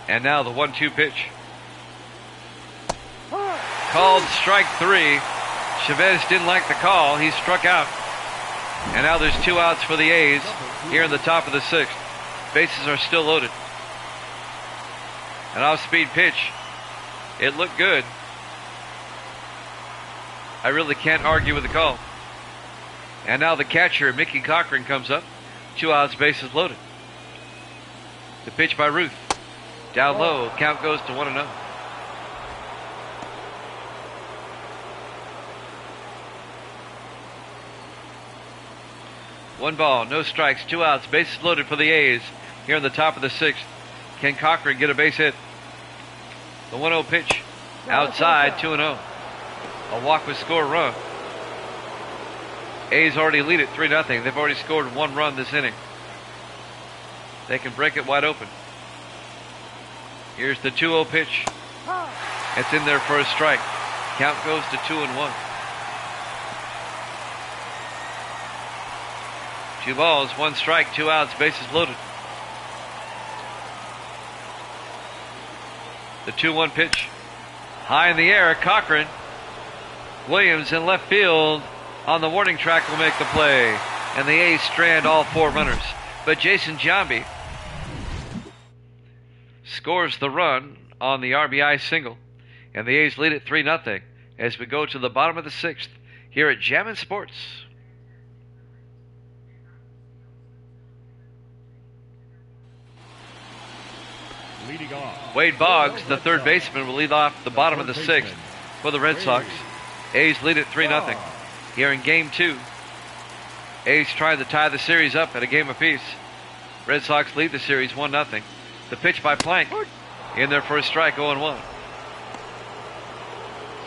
And now the 1-2 pitch. Called strike 3. Chavez didn't like the call. He struck out. And now there's 2 outs for the A's here in the top of the 6th. Bases are still loaded. An off-speed pitch. It looked good. I really can't argue with the call. And now the catcher, Mickey Cochran, comes up. 2 outs, bases loaded. The pitch by Ruth. Down low, count goes to 1-0. One ball, no strikes, 2 outs, bases loaded for the A's. Here in the top of the 6th. Can Cochran get a base hit? The 1-0 pitch. Outside, 2-0. A walk with score run. A's already lead it 3-0. They've already scored 1 run this inning. They can break it wide open. Here's the 2-0 pitch. It's in there for a strike. Count goes to 2-1. 2 balls, 1 strike, 2 outs, bases loaded. The 2-1 pitch. High in the air, Cochran. Williams in left field on the warning track will make the play. And the A's strand all 4 runners. But Jason Giambi scores the run on the RBI single. And the A's lead it 3-0 as we go to the bottom of the 6th here at Jammin' Sports. Leading off. Wade Boggs, the third baseman, will lead off the bottom of the 6th for the Red Sox. A's lead it 3-0 here in Game 2. A's trying to tie the series up at a game apiece. Red Sox lead the series 1-0. The pitch by Plank in there for a strike, 0-1.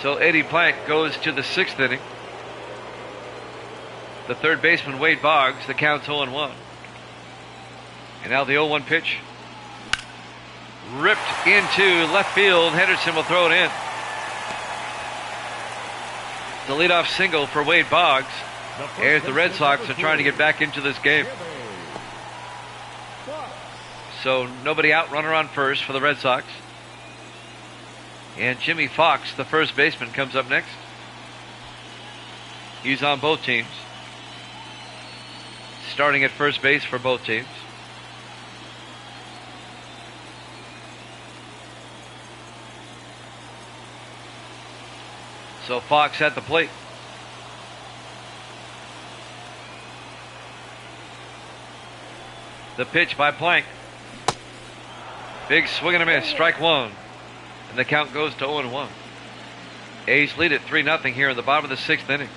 So Eddie Plank goes to the 6th inning. The third baseman, Wade Boggs, the count's 0-1. And now the 0-1 pitch. Ripped into left field. Henderson will throw it in. The leadoff single for Wade Boggs. As the Red Sox are trying to get back into this game. So nobody out, runner on first for the Red Sox. And Jimmy Fox, the first baseman, comes up next. He's on both teams. Starting at first base for both teams. So Fox at the plate. The pitch by Plank. Big swing and a miss, strike 1. And the count goes to 0-1. A's lead it 3-0 here in the bottom of the 6th inning.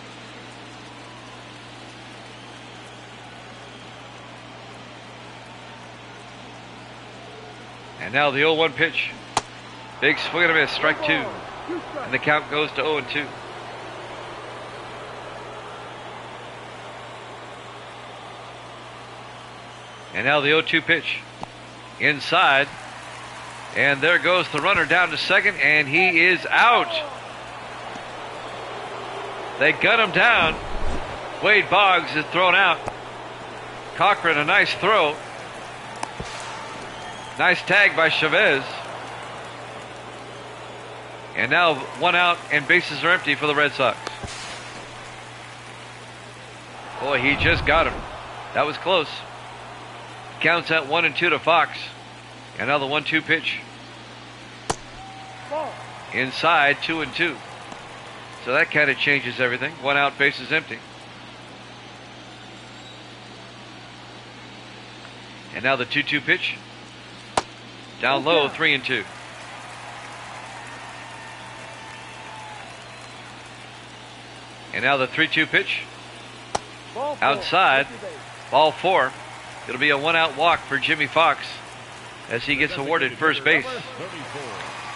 And now the 0-1 pitch. Big swing and a miss, strike 2. And the count goes to 0-2. And now the 0-2 pitch. Inside. And there goes the runner down to second, and he is out. They gun him down. Wade Boggs is thrown out. Cochran, a nice throw. Nice tag by Chavez. And now 1 out and bases are empty for the Red Sox. Boy, he just got him. That was close. Counts at 1-2 to Fox. And now the 1-2 pitch. Inside, 2-2. So that kind of changes everything. 1 out, bases empty. And now the 2-2 pitch. Down low, 3-2. And now the 3-2 pitch. Outside, ball 4. It'll be a 1 out walk for Jimmy Fox as he gets awarded first base.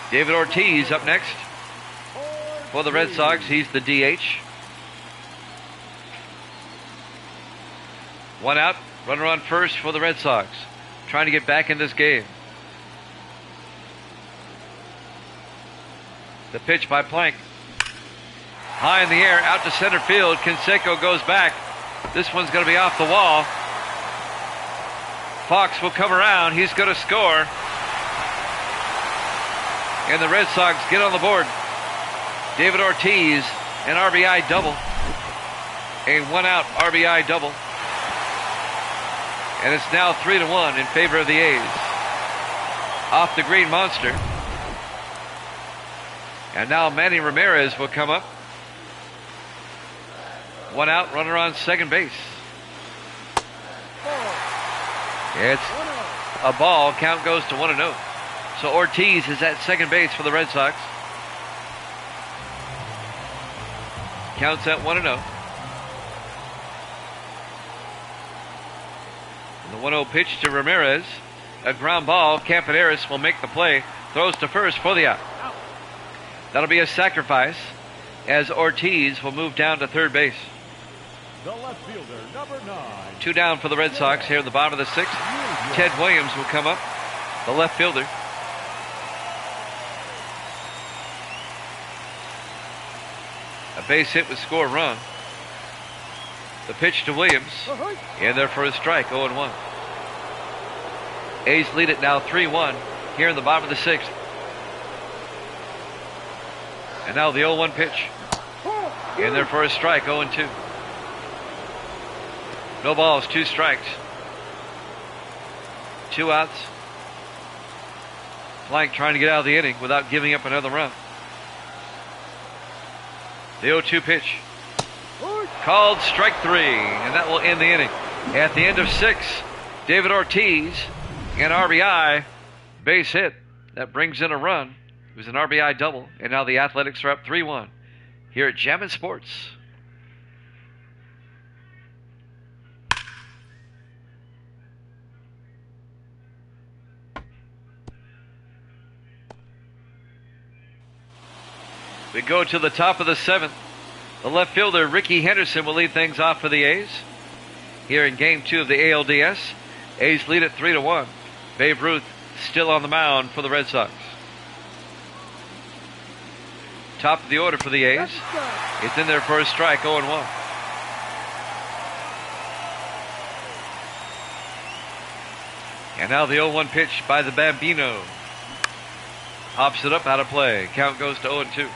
David Ortiz up next for the Red Sox. He's the DH. 1 out, runner on first for the Red Sox. Trying to get back in this game. The pitch by Plank. High in the air, out to center field. Canseco goes back. This one's going to be off the wall. Fox will come around. He's going to score. And the Red Sox get on the board. David Ortiz, an RBI double. A 1 out RBI double. And it's now 3-1 in favor of the A's. off the Green Monster. And now Manny Ramirez will come up. 1 out, runner on second base. It's a ball. Count goes to 1-0. So Ortiz is at second base for the Red Sox. Counts at 1-0. The 1-0 pitch to Ramirez. A ground ball. Campaneris will make the play. Throws to first for the out. That'll be a sacrifice as Ortiz will move down to third base. The left fielder, number 9. 2 down for the Red Sox here in the bottom of the 6th. Ted Williams will come up, the left fielder. A base hit would score a run. The pitch to Williams, in there for a strike, 0-1. A's lead it now 3-1 here in the bottom of the 6th. And now the 0-1 pitch, in there for a strike, 0-2. No balls, 2 strikes. 2 outs. Plank trying to get out of the inning without giving up another run. The 0-2 pitch. Called strike 3, and that will end the inning. At the end of 6, David Ortiz, an RBI, base hit. That brings in a run. It was an RBI double, and now the Athletics are up 3-1 here at Jammin' Sports. We go to the top of the 7th. The left fielder, Ricky Henderson, will lead things off for the A's. Here in Game 2 of the ALDS, A's lead it 3-1. Babe Ruth still on the mound for the Red Sox. Top of the order for the A's. It's in there for a strike, 0-1. And now the 0-1 pitch by the Bambino. Hops it up out of play. Count goes to 0-2.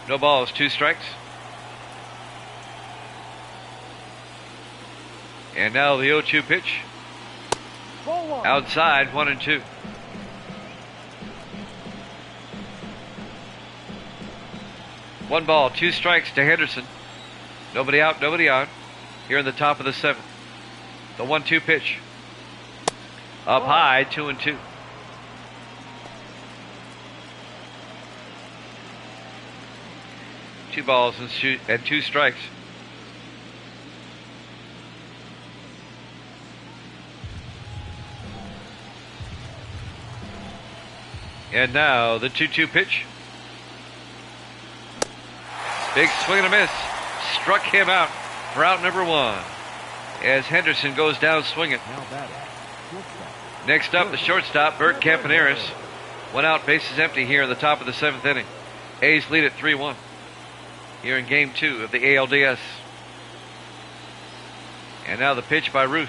No balls, 2 strikes. And now the 0-2 pitch. Outside, 1-2. One ball, 2 strikes to Henderson. Nobody out, nobody on. Here in the top of the 7th. The 1-2 pitch. Up high, 2-2. Two balls and 2 strikes. And now the 2-2 pitch. Big swing and a miss. Struck him out for out number 1. As Henderson goes down swinging. Next up, the shortstop, Bert Campaneris. 1 out, bases empty here in the top of the 7th inning. A's lead at 3-1. Here in Game 2 of the ALDS. And now the pitch by Ruth.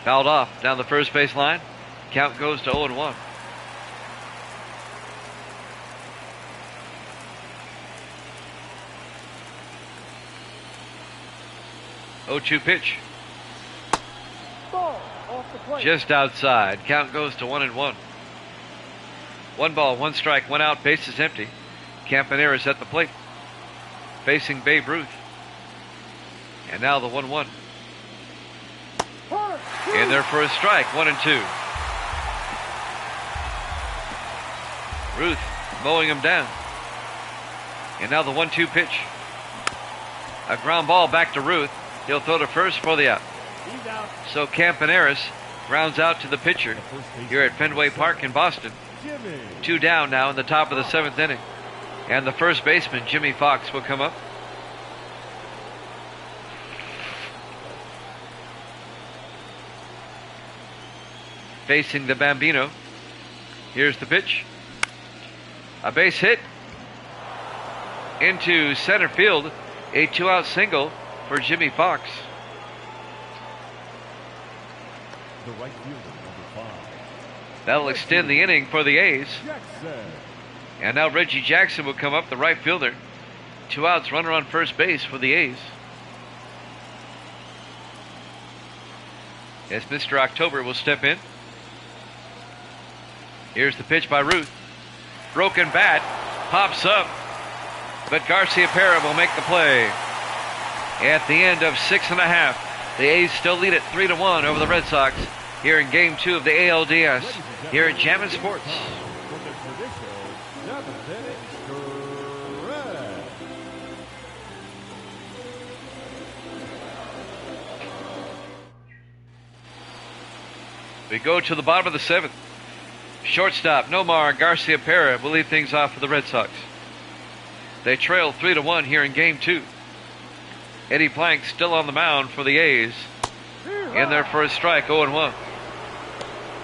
Fouled off down the first base line. Count goes to 0-1. Oh-2 pitch. Ball off the plate. Just outside. Count goes to 1-1. 1 ball, 1 strike, 1 out, bases empty. Campaneris at the plate, facing Babe Ruth. And now the 1-1. In there for a strike, 1-2. Ruth mowing him down. And now the 1-2 pitch. A ground ball back to Ruth. He'll throw to first for the out. So Campaneris grounds out to the pitcher here at Fenway Park in Boston. 2 down now in the top of the 7th inning. And the first baseman, Jimmy Fox, will come up. Facing the Bambino. Here's the pitch. A base hit into center field. A 2-out single for Jimmy Fox. The right fielder, number 5. That'll extend the inning for the A's. And now Reggie Jackson will come up, the right fielder. 2 outs, runner on first base for the A's. as Mr. October will step in. Here's the pitch by Ruth. Broken bat, pops up, but Garcia Parra will make the play. At the end of 6.5, the A's still lead it 3-1 over the Red Sox here in Game 2 of the ALDS here at Jammin' Sports. From the traditional 7th-inning stretch. We go to the bottom of the 7th. Shortstop Nomar Garcia Parra will lead things off for the Red Sox. They trail 3-1 here in Game 2. Eddie Plank still on the mound for the A's. In their first strike, 0-1.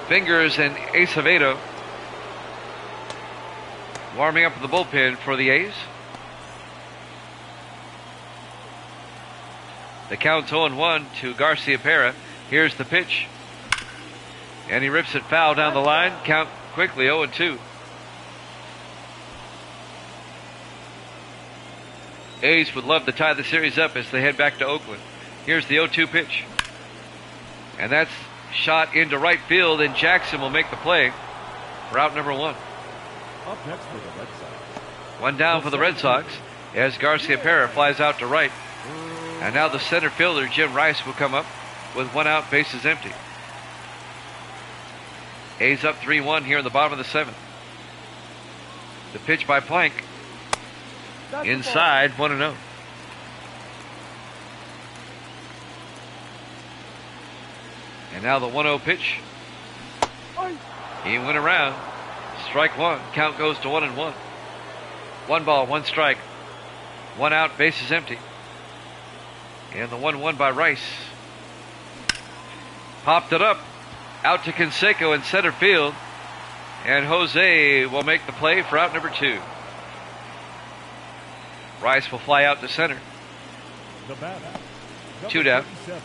Fingers and Acevedo warming up in the bullpen for the A's. The count's 0-1 to Garcia Parra. Here's the pitch. And he rips it foul down the line. Count quickly 0-2. A's would love to tie the series up as they head back to Oakland. Here's the 0-2 pitch. And that's shot into right field, and Jackson will make the play. Route number 1. Up next for the Red Sox. One down for the Red Sox as Garcia Parra flies out to right. And now the center fielder, Jim Rice, will come up with 1 out, bases empty. A's up 3-1 here in the bottom of the 7th. The pitch by Plank. Inside, 1-0. And now the 1-0 pitch. He went around. Strike 1. Count goes to 1-1. 1 ball, 1 strike. 1 out, bases empty. And the 1-1 by Rice. Popped it up. Out to Canseco in center field. And Jose will make the play for out number 2. Rice will fly out to center. The batter, 2 down. 37.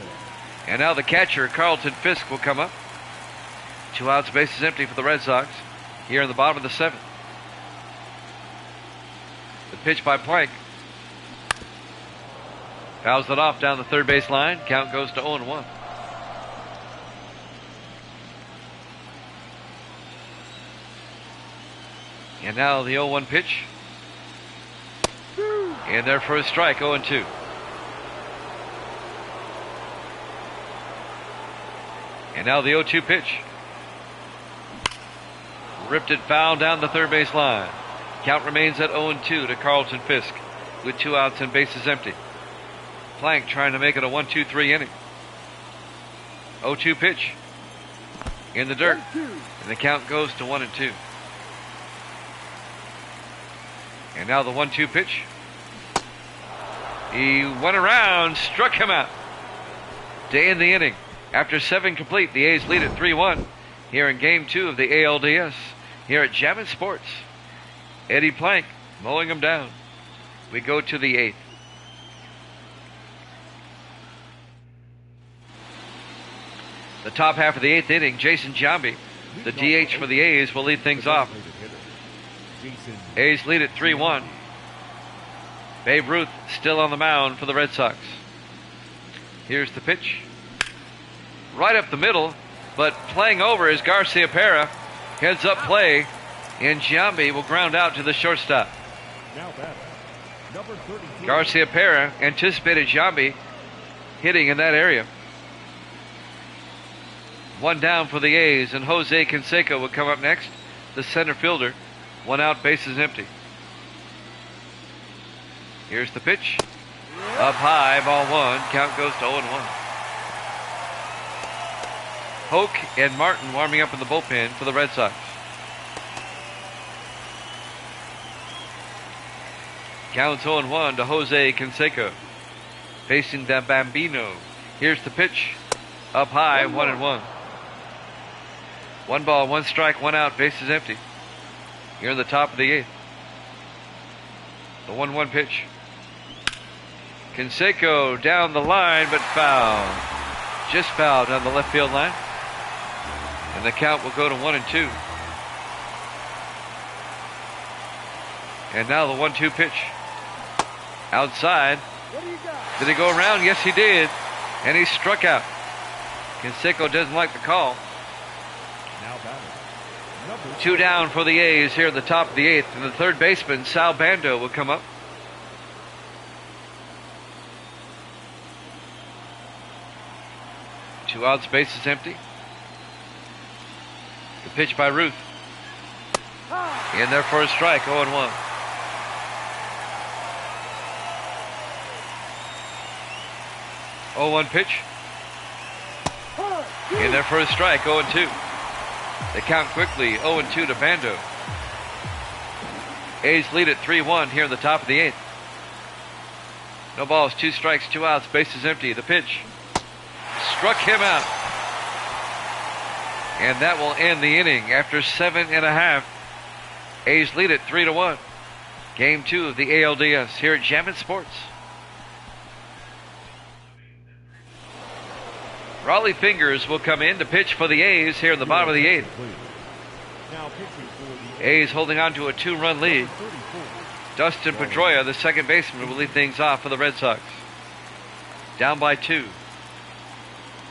And now the catcher, Carlton Fisk, will come up. 2 outs, bases empty for the Red Sox here in the bottom of the 7th. The pitch by Plank. Fouls it off down the third base line. Count goes to 0-1. And now the 0-1 pitch. And their first strike, 0-2. And now the 0-2 pitch. Ripped it foul down the third base line. Count remains at 0-2 to Carlton Fisk with 2 outs and bases empty. Plank trying to make it a 1-2-3 inning. 0-2 pitch. In the dirt. And the count goes to 1-2. And now the 1-2 pitch. He went around, struck him out to end the inning. After 7 complete, the A's lead at 3-1 here in Game 2 of the ALDS here at Jammin' Sports. Eddie Plank mowing him down. We go to the 8th. The top half of the 8th inning, Jason Giambi, the DH for the A's, will lead things off. A's lead at 3-1. Babe Ruth still on the mound for the Red Sox. Here's the pitch. Right up the middle, but playing over is Garcia Parra. Heads up play, and Giambi will ground out to the shortstop. Now batter, number 32. Garcia Parra anticipated Giambi hitting in that area. 1 down for the A's, and Jose Canseco will come up next, the center fielder. 1 out, bases empty. Here's the pitch. Up high, ball 1. Count goes to 0-1. Hoke and Martin warming up in the bullpen for the Red Sox. Counts 0-1 to Jose Canseco. Facing the Bambino. Here's the pitch. Up high, 1-1. 1 ball, 1 strike, 1 out, bases empty. Here in the top of the 8th. The 1-1 pitch. Canseco down the line, but foul. Just fouled on the left field line. And the count will go to 1-2. And now the 1-2 pitch. Outside. What do you got? Did he go around? Yes, he did. And he struck out. Canseco doesn't like the call. Now batting. Number 2 down for the A's here at the top of the 8th. And the third baseman, Sal Bando, will come up. Two outs, bases empty. The pitch by Ruth. In there for a strike, 0-1. Oh, 1 pitch. In there for a strike, 0-2. They count quickly, 0-2 to Bando. A's lead at 3-1 here in the top of the 8th. No balls, 2 strikes, 2 outs, bases empty. The pitch struck him out. And that will end the inning after 7.5. A's lead at 3-1. Game 2 of the ALDS here at Jammin' Sports. Raleigh Fingers will come in to pitch for the A's here in the bottom of the 8th. Now pitching for the A's holding on to a 2-run lead. 34. Dustin Pedroia, the second baseman, will lead things off for the Red Sox. Down by 2.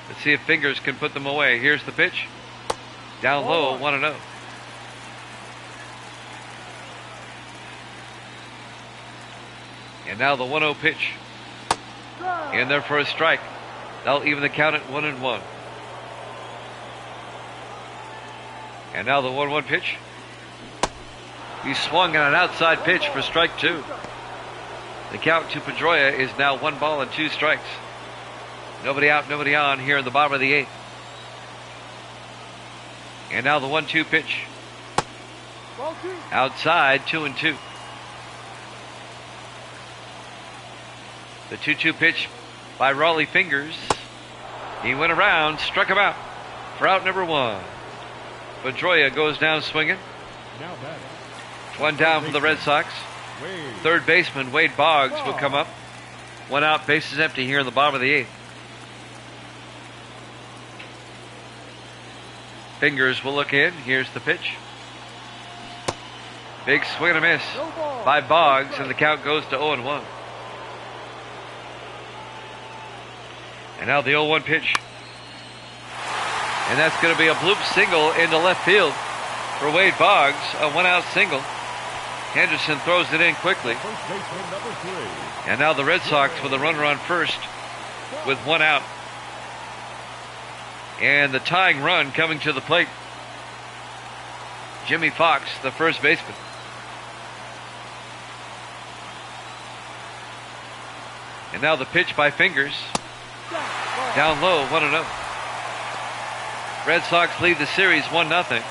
Let's see if Fingers can put them away. Here's the pitch. Down low, 1-0. And now the 1-0 pitch. In there for a strike. That'll even the count at 1-1. And now the 1-1 pitch. He swung on an outside pitch for strike 2. The count to Pedroia is now 1 ball and 2 strikes. Nobody out, nobody on here in the bottom of the 8th. And now the 1-2 pitch. Outside, 2-2. The 2-2 pitch by Raleigh Fingers. He went around, struck him out for out number 1. Pedroia goes down swinging. Now batting. 1 down for the Red Sox. Wade. Third baseman Wade Boggs will come up. 1 out, bases empty here in the bottom of the 8th. Fingers will look in. Here's the pitch. Big swing and a miss by Boggs, and the count goes to 0-1. And now the 0-1 pitch. And that's going to be a bloop single into left field for Wade Boggs. A 1-out single. Henderson throws it in quickly. First baseman number 3. And now the Red Sox with a runner on first with 1 out. And the tying run coming to the plate. Jimmy Fox, the first baseman. And now the pitch by Fingers. Down low, 1-0. Red Sox lead the series 1-0.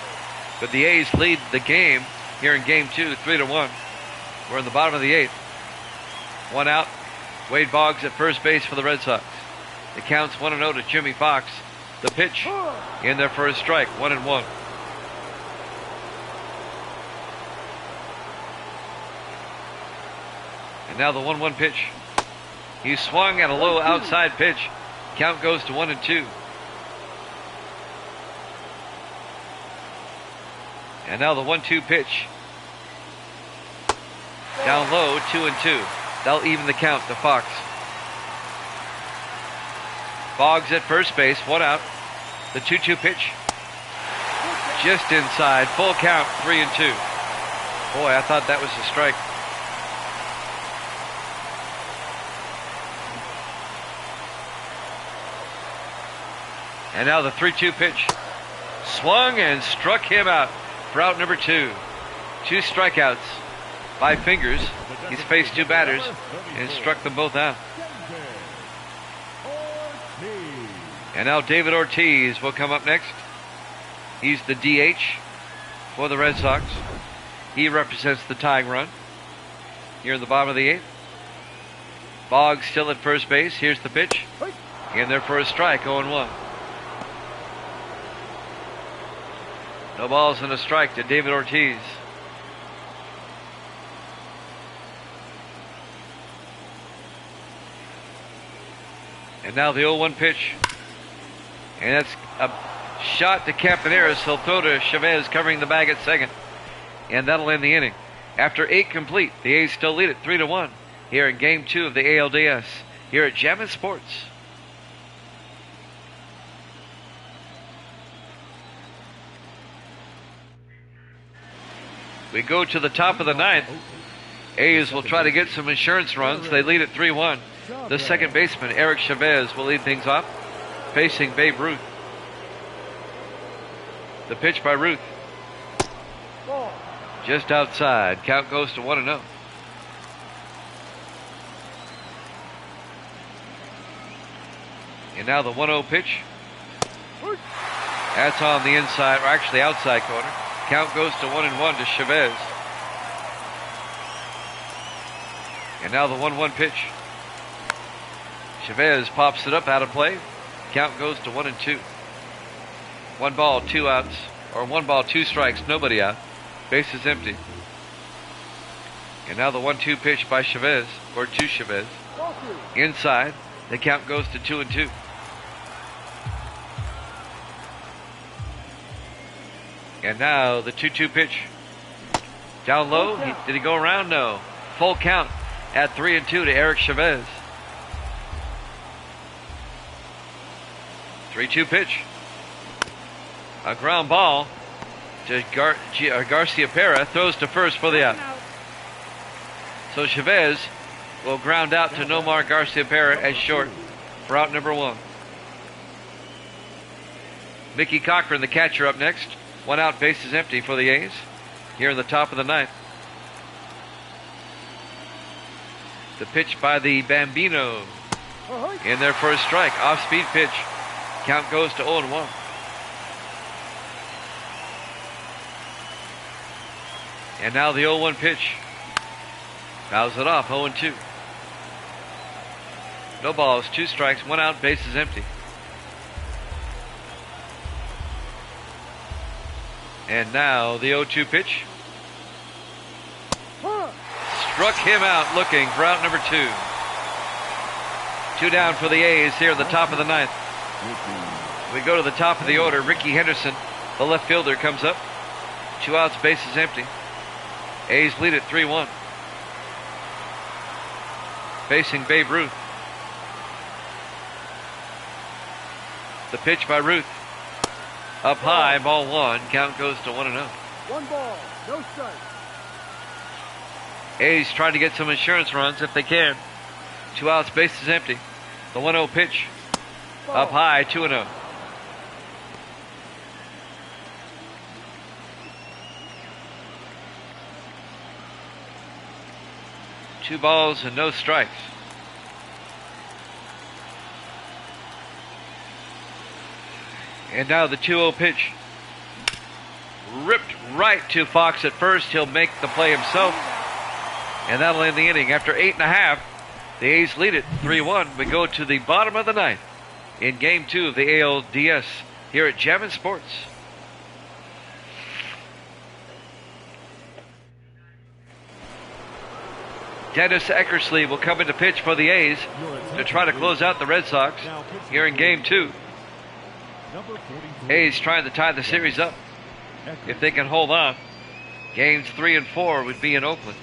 But the A's lead the game here in game 2, 3-1. We're in the bottom of the 8th. 1 out. Wade Boggs at first base for the Red Sox. It counts 1-0 to Jimmy Fox. The pitch in there for a strike, 1-1. And now the 1-1 pitch. He swung at a low outside pitch. Count goes to 1-2. And now the 1-2 pitch. Down low, 2-2. That'll even the count to Fox. Boggs at first base, 1 out. The 2-2 pitch. Just inside, full count, 3-2. Boy, I thought that was a strike. And now the 3-2 pitch. Swung and struck him out for out number 2. 2 strikeouts by Fingers. He's faced 2 batters and struck them both out. And now David Ortiz will come up next. He's the DH for the Red Sox. He represents the tying run here in the bottom of the 8th. Boggs still at first base. Here's the pitch. In there for a strike, 0-1. No balls and a strike to David Ortiz. And now the 0-1 pitch. And that's a shot to Campaneris. He'll throw to Chavez covering the bag at second. And that'll end the inning. After 8 complete, the A's still lead at 3-1 here in Game 2 of the ALDS here at Jammin' Sports. We go to the top of the ninth. A's will try to get some insurance runs. They lead at 3-1. The second baseman, Eric Chavez, will lead things off, facing Babe Ruth. The pitch by Ruth. Ball. Just outside. Count goes to 1-0. And now the 1-0 pitch. That's on the inside, or actually outside corner. Count goes to 1-1 to Chavez. And now the 1-1 pitch. Chavez pops it up out of play. Count goes to 1-2. 1 ball, 2 outs, or 1 ball, 2 strikes, nobody out. Base is empty. And now the 1-2 pitch by Chavez, or to Chavez. Inside, the count goes to 2-2. And now the 2-2 pitch. Down low, did he go around? No. Full count at 3-2 to Eric Chavez. 3-2 pitch. A ground ball to Garcia Pera, throws to first for the out. So Chavez will ground out to Nomar Garcia Pera at short for out number 1. Mickey Cochran, the catcher, up next. 1 out, base is empty for the A's here in the top of the ninth. The pitch by the Bambino in there for a strike. Off-speed pitch. Count goes to 0-1. And now the 0-1 pitch. Fouls it off, 0-2. No balls, 2 strikes, 1 out, base is empty. And now the 0-2 pitch. Struck him out looking for out number 2. 2 down for the A's here at the top of the ninth. We go to the top of the order. Ricky Henderson, the left fielder, comes up. 2 outs, base is empty. A's lead at 3-1. Facing Babe Ruth. The pitch by Ruth. Up high, ball 1. Count goes to 1-0. 1 ball, no strike. A's trying to get some insurance runs if they can. 2 outs, base is empty. The 1-0 pitch. Up high, 2-0. Two balls and no strikes. And now the 2-0 pitch. Ripped right to Fox at first. He'll make the play himself. And that'll end the inning. After 8.5, the A's lead it 3-1. We go to the bottom of the ninth in Game 2 of the ALDS here at Jammin' Sports. Dennis Eckersley will come in to pitch for the A's to try to close out the Red Sox here in Game 2. A's trying to tie the series up. If they can hold on, Games 3 and 4 would be in Oakland.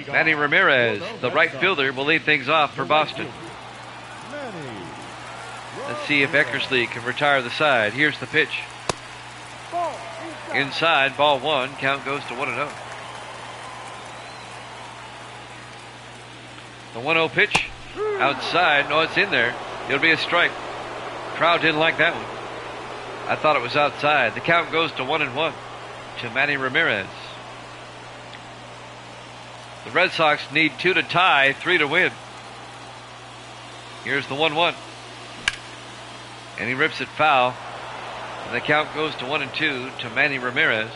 Manny Ramirez, the right fielder, will lead things off for Boston. Let's see if Eckersley can retire the side. Here's the pitch. Inside, ball 1. Count goes to 1-0. The 1-0 pitch. Outside. No, it's in there. It'll be a strike. Crowd didn't like that one. I thought it was outside. The count goes to 1-1 to Manny Ramirez. The Red Sox need 2 to tie, 3 to win. Here's the 1-1. And he rips it foul. And the count goes to 1-2 to Manny Ramirez.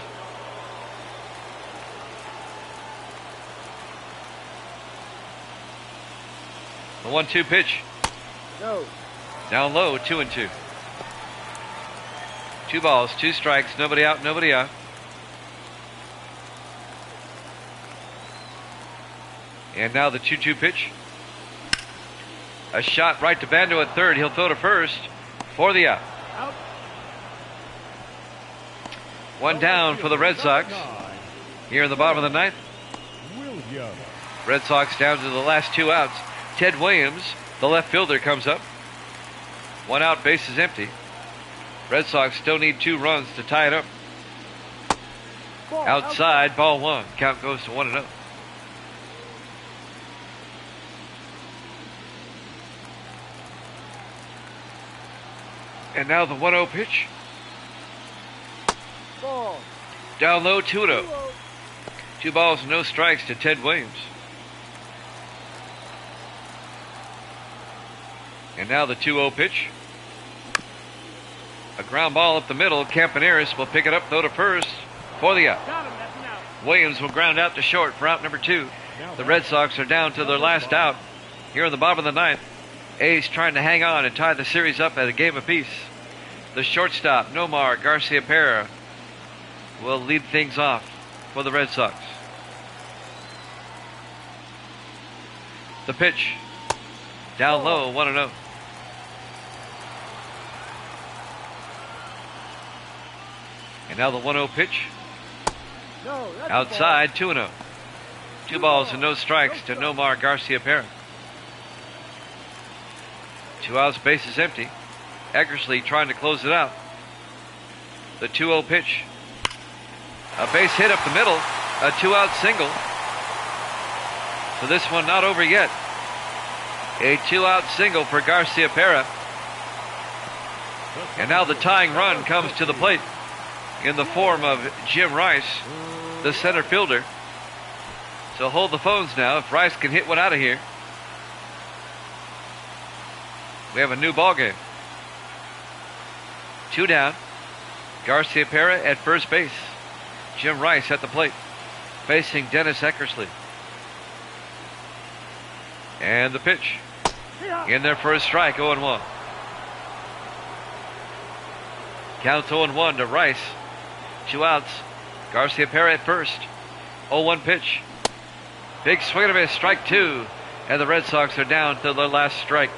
The 1-2 pitch. No. Down low, 2-2. 2 balls, 2 strikes, nobody out, nobody out. And now the 2-2 pitch. A shot right to Bando at third. He'll throw to first for the out. 1 down for the Red Sox here in the bottom of the ninth. Red Sox down to the last 2 outs. Ted Williams, the left fielder, comes up. 1 out, base is empty. Red Sox still need 2 runs to tie it up. Ball Outside, ball one. Count goes to 1-0. And now the 1-0 pitch. Ball. Down low, 2-0. 2-0. 2 balls and no strikes to Ted Williams. And now the 2-0 pitch. A ground ball up the middle. Campaneris will pick it up, throw to first for the out. Got him. That's an out. Williams will ground out to short for out number 2. Now The Red Sox are down to their last out here in the bottom of the ninth. A's trying to hang on and tie the series up at a game apiece. The shortstop, Nomar Garcia-Pera, will lead things off for the Red Sox. The pitch. Down low, 1-0. And now the 1-0 pitch. No, that's a Outside, 2-0. 2 balls and no strikes to Nomar Garcia-Pera. 2 outs, bases empty. Eckersley trying to close it out. The 2-0 pitch. A base hit up the middle. A 2-out single. So this one not over yet. A 2-out single for Garcia-Pera. And now the tying run comes to the plate in the form of Jim Rice, the center fielder. So hold the phones now if Rice can hit one out of here. We have a new ball game. 2 down. Garcia-Pera at first base. Jim Rice at the plate, facing Dennis Eckersley. And the pitch. In there for a strike, 0-1. Counts 0-1 to Rice. 2 outs. Garcia-Pera at first. 0-1 pitch. Big swing and a miss, strike 2. And the Red Sox are down to their last strike.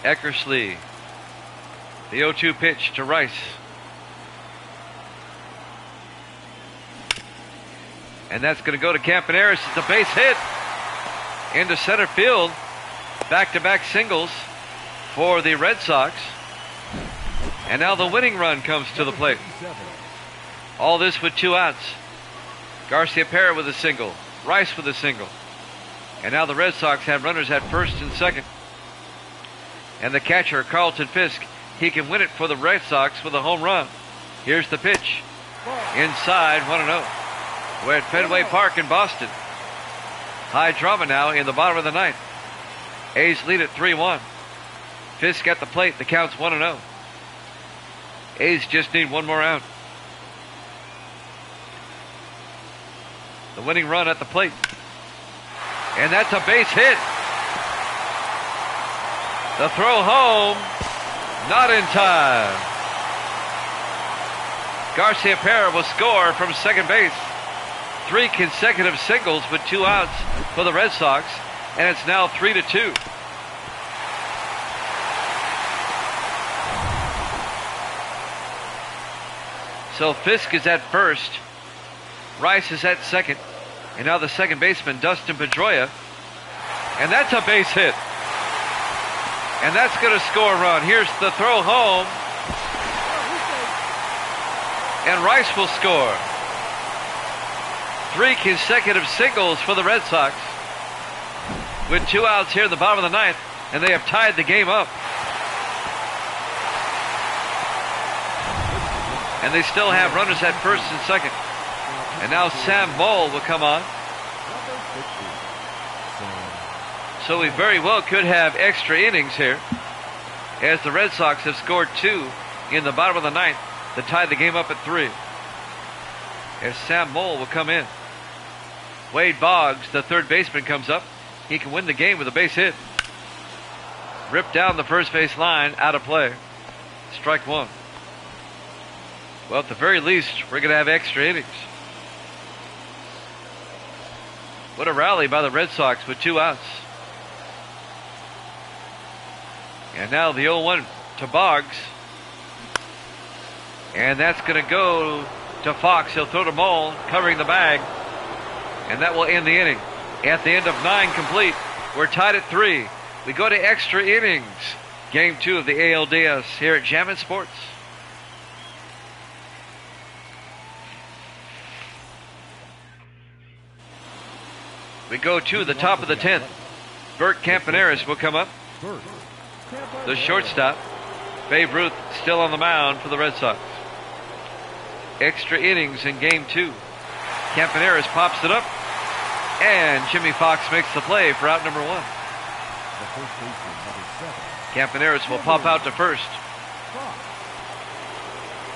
Eckersley. The 0-2 pitch to Rice. And that's going to go to Campaneris. It's a base hit into center field. Back-to-back singles for the Red Sox. And now the winning run comes to the plate. All this with 2 outs. Garcia-Pera with a single. Rice with a single. And now the Red Sox have runners at first and second. And the catcher, Carlton Fisk, he can win it for the Red Sox with a home run. Here's the pitch. Inside, 1-0. We're at Fenway Park in Boston. High drama now in the bottom of the ninth. A's lead at 3-1. Fisk at the plate. The count's 1-0. A's just need 1 more out. The winning run at the plate. And that's a base hit. The throw home, not in time. Garcia-Pera will score from second base. 3 consecutive singles with 2 outs for the Red Sox, and it's now 3-2. So Fisk is at first, Rice is at second, and now the second baseman, Dustin Pedroia, and that's a base hit. And that's going to score a run. Here's the throw home. And Rice will score. 3 consecutive singles for the Red Sox. With 2 outs here in the bottom of the ninth. And they have tied the game up. And they still have runners at first and second. And now Sam Moll will come on. So we very well could have extra innings here, as the Red Sox have scored 2 in the bottom of the ninth to tie the game up at 3. As Sam Moll will come in. Wade Boggs, the third baseman, comes up. He can win the game with a base hit. Ripped down the first base line, out of play. Strike 1. Well, at the very least, we're going to have extra innings. What a rally by the Red Sox with 2 outs. And now the 0-1 to Boggs. And that's going to go to Fox. He'll throw to Moll, covering the bag. And that will end the inning. At the end of 9 complete, we're tied at 3. We go to extra innings. Game 2 of the ALDS here at Jammin' Sports. We go to the top of the 10th. Bert Campaneris will come up. The shortstop, Babe Ruth, still on the mound for the Red Sox. Extra innings in Game 2. Campaneris pops it up, and Jimmy Fox makes the play for out number 1. Campaneris will pop out to first.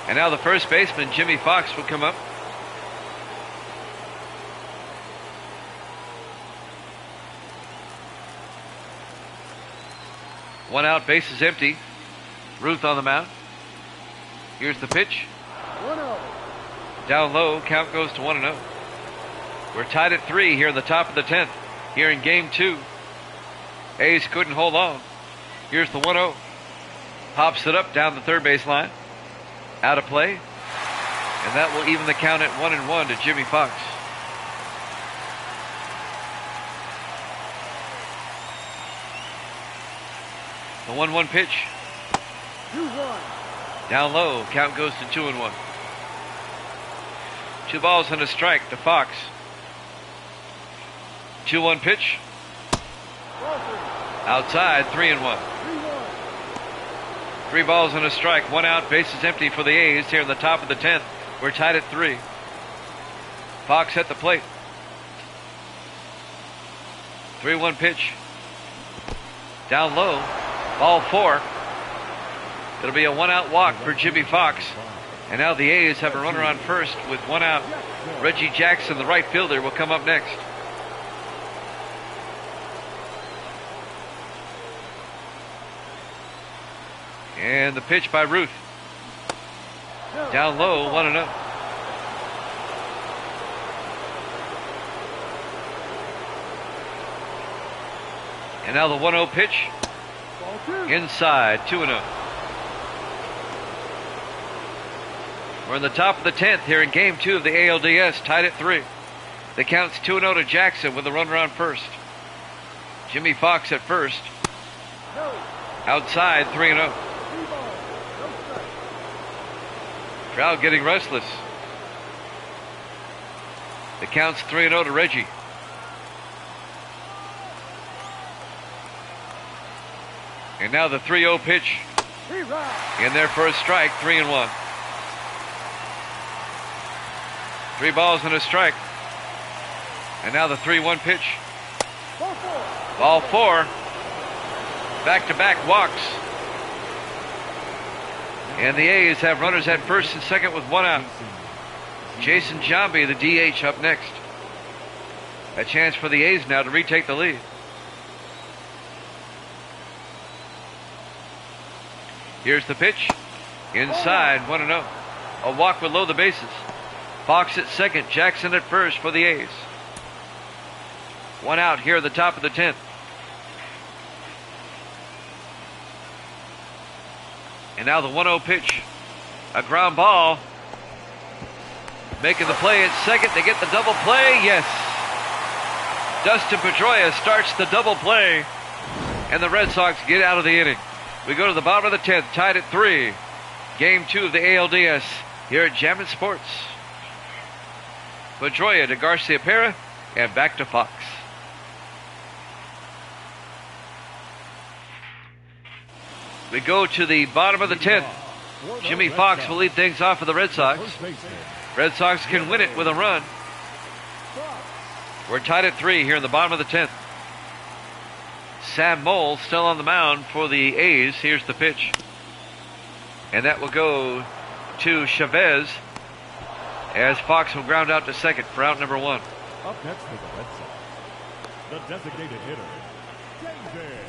And now the first baseman, Jimmy Fox, will come up. One out, bases empty. Ruth on the mound. Here's the pitch. 1-0. Down low, count goes to 1-0. We're tied at 3 here in the top of the 10th. Here in Game 2. A's couldn't hold on. Here's the 1-0. Pops it up down the third base line. Out of play. And that will even the count at 1-1 to Jimmy Fox. The 1-1 pitch. 2-1. Down low, count goes to 2-1. 2 balls and a strike to Fox. 2-1 pitch. Ball 3. Outside, 3-1. 3-1. 3 balls and a strike, 1 out, bases empty for the A's here in the top of the 10th. We're tied at 3. Fox at the plate. 3-1 pitch. Down low, ball 4. It'll be a 1-out walk for Jimmy Fox. And now the A's have a runner on first with 1 out. Reggie Jackson, the right fielder, will come up next. And the pitch by Ruth. Down low, 1-0. And now the 1-0 pitch. Ball 2. Inside, 2-0. We're in the top of the 10th here in Game 2 of the ALDS, tied at 3. The count's 2-0 to Jackson with a runner on first. Jimmy Fox at first. No. Outside, 3-0. 3 balls. No strike. Crowd getting restless. The count's 3-0 to Reggie. And now the 3-0 pitch. 3 rounds. In there for a strike, 3-1. 3 balls and a strike. And now the 3-1 pitch. Ball 4. Ball 4. Back-to-back walks. And the A's have runners at first and second with 1 out. Jason Jambi, the DH, up next. A chance for the A's now to retake the lead. Here's the pitch. Inside, 1-0. A walk would load the bases. Fox at second, Jackson at first for the A's. 1 out here at the top of the 10th. And now the 1-0 pitch. A ground ball. Making the play at second. They get the double play. Yes. Dustin Pedroia starts the double play. And the Red Sox get out of the inning. We go to the bottom of the 10th, tied at 3. Game 2 of the ALDS here at Jammin' Sports. Pedroia to Garcia Pera and back to Fox. We go to the bottom of the 10th. Jimmy Fox will lead things off for the Red Sox. Red Sox can win it with a run. We're tied at 3 here in the bottom of the 10th. Sam Mole still on the mound for the A's. Here's the pitch. And that will go to Chavez as Fox will ground out to second for out number 1. Up next for the Red Sox, the designated hitter, David.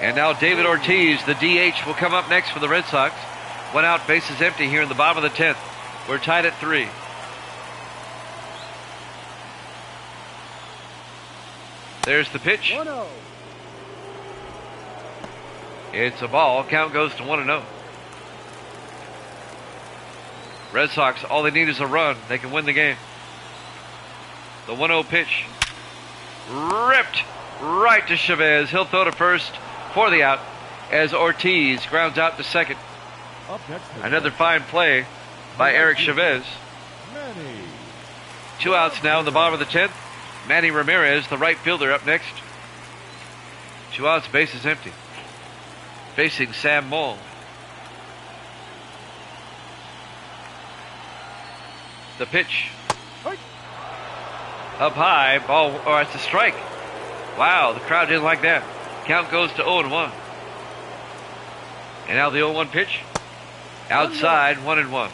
And now David Ortiz, the DH, will come up next for the Red Sox. 1 out, bases empty here in the bottom of the 10th. We're tied at 3. There's the pitch. 1-0. It's a ball. Count goes to 1-0. Red Sox, all they need is a run. They can win the game. The 1-0 pitch. Ripped right to Chavez. He'll throw to first for the out. as Ortiz grounds out to second. Up next, the Another fine play by Eric Chavez. Manny. 2 outs now in the bottom of the 10th. Manny Ramirez, the right fielder, up next. 2 outs, bases empty. Facing Sam Moll. The pitch. Up high, ball, oh, it's a strike. Wow, the crowd didn't like that. Count goes to 0-1. And now the 0-1 pitch. Outside, 1-1.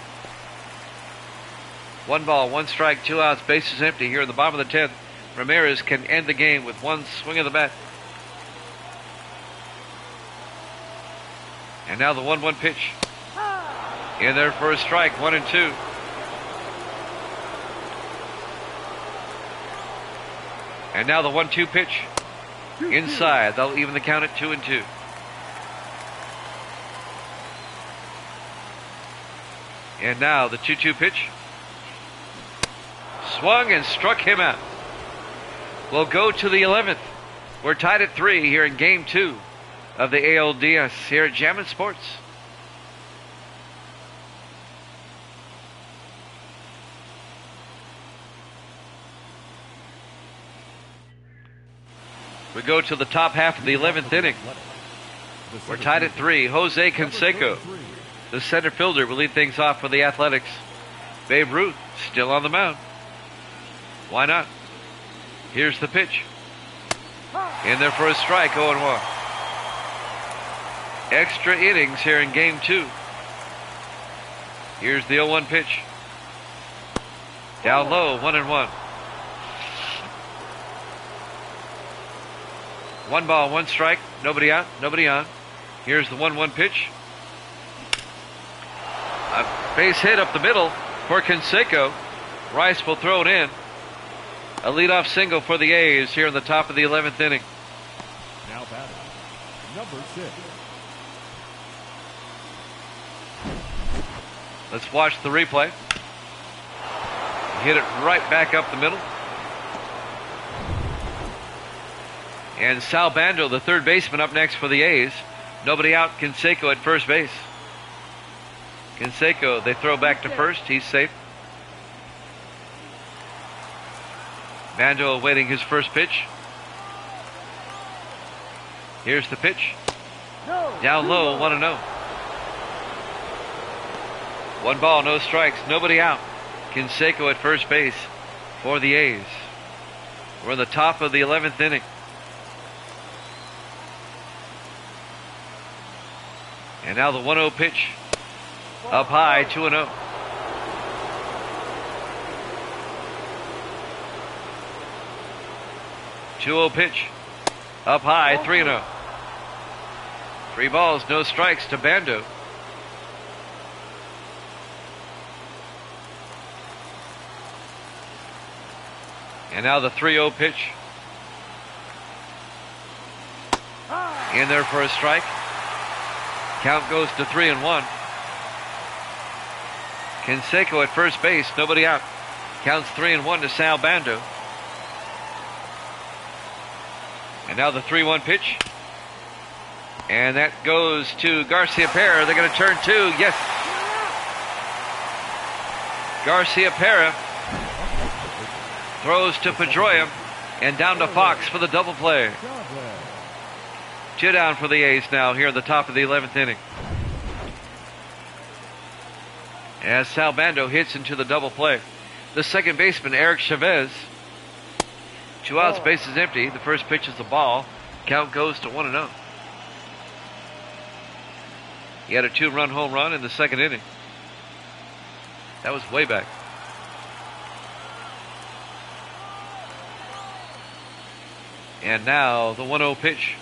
1 ball, 1 strike, 2 outs, bases empty here in the bottom of the 10th. Ramirez can end the game with 1 swing of the bat. And now the 1-1 pitch. In there for a strike, 1-2. And now the 1-2 pitch. Inside, they'll even the count at 2-2. And now the 2-2 pitch. Swung and struck him out. We'll go to the 11th. We're tied at 3 here in Game 2 of the ALDS here at Jammin' Sports. We go to the top half of the 11th inning. We're tied at 3. Jose Canseco, the center fielder, will lead things off for the Athletics. Babe Ruth still on the mound. Why not? Here's the pitch. In there for a strike, 0-1. Extra innings here in Game 2. Here's the 0-1 pitch. Down low, 1-1. 1 ball, 1 strike, nobody out, nobody on. Here's the 1-1 pitch. A base hit up the middle for Canseco. Rice will throw it in. A leadoff single for the A's here in the top of the 11th inning. Now batting, number 6. Let's watch the replay. Hit it right back up the middle. And Sal Bando, the third baseman, up next for the A's. Nobody out. Canseco at first base. Canseco, they throw back to first. He's safe. Bando awaiting his first pitch. Here's the pitch. Down low, 1-0. 1 ball, no strikes, nobody out. Canseco at first base for the A's. We're in the top of the 11th inning. And now the 1-0 pitch. Up high, 2-0. Pitch. Up high, 3-0. 3 balls, no strikes to Bando. And now the 3-0 pitch. In there for a strike. Count goes to 3-1. Canseco at first base, nobody out. Counts 3-1 to Sal Bando. And now the 3-1 pitch. And that goes to Garcia Pera. They're going to turn 2. Yes. Garcia Pera throws to Pedroia and down to Fox for the double play. 2 down for the A's now here at the top of the 11th inning. As Sal Bando hits into the double play. The second baseman, Eric Chavez. 2 outs, bases empty. The first pitch is a ball. Count goes to 1-0. He had a 2-run home run in the second inning. That was way back. And now the 1-0 pitch.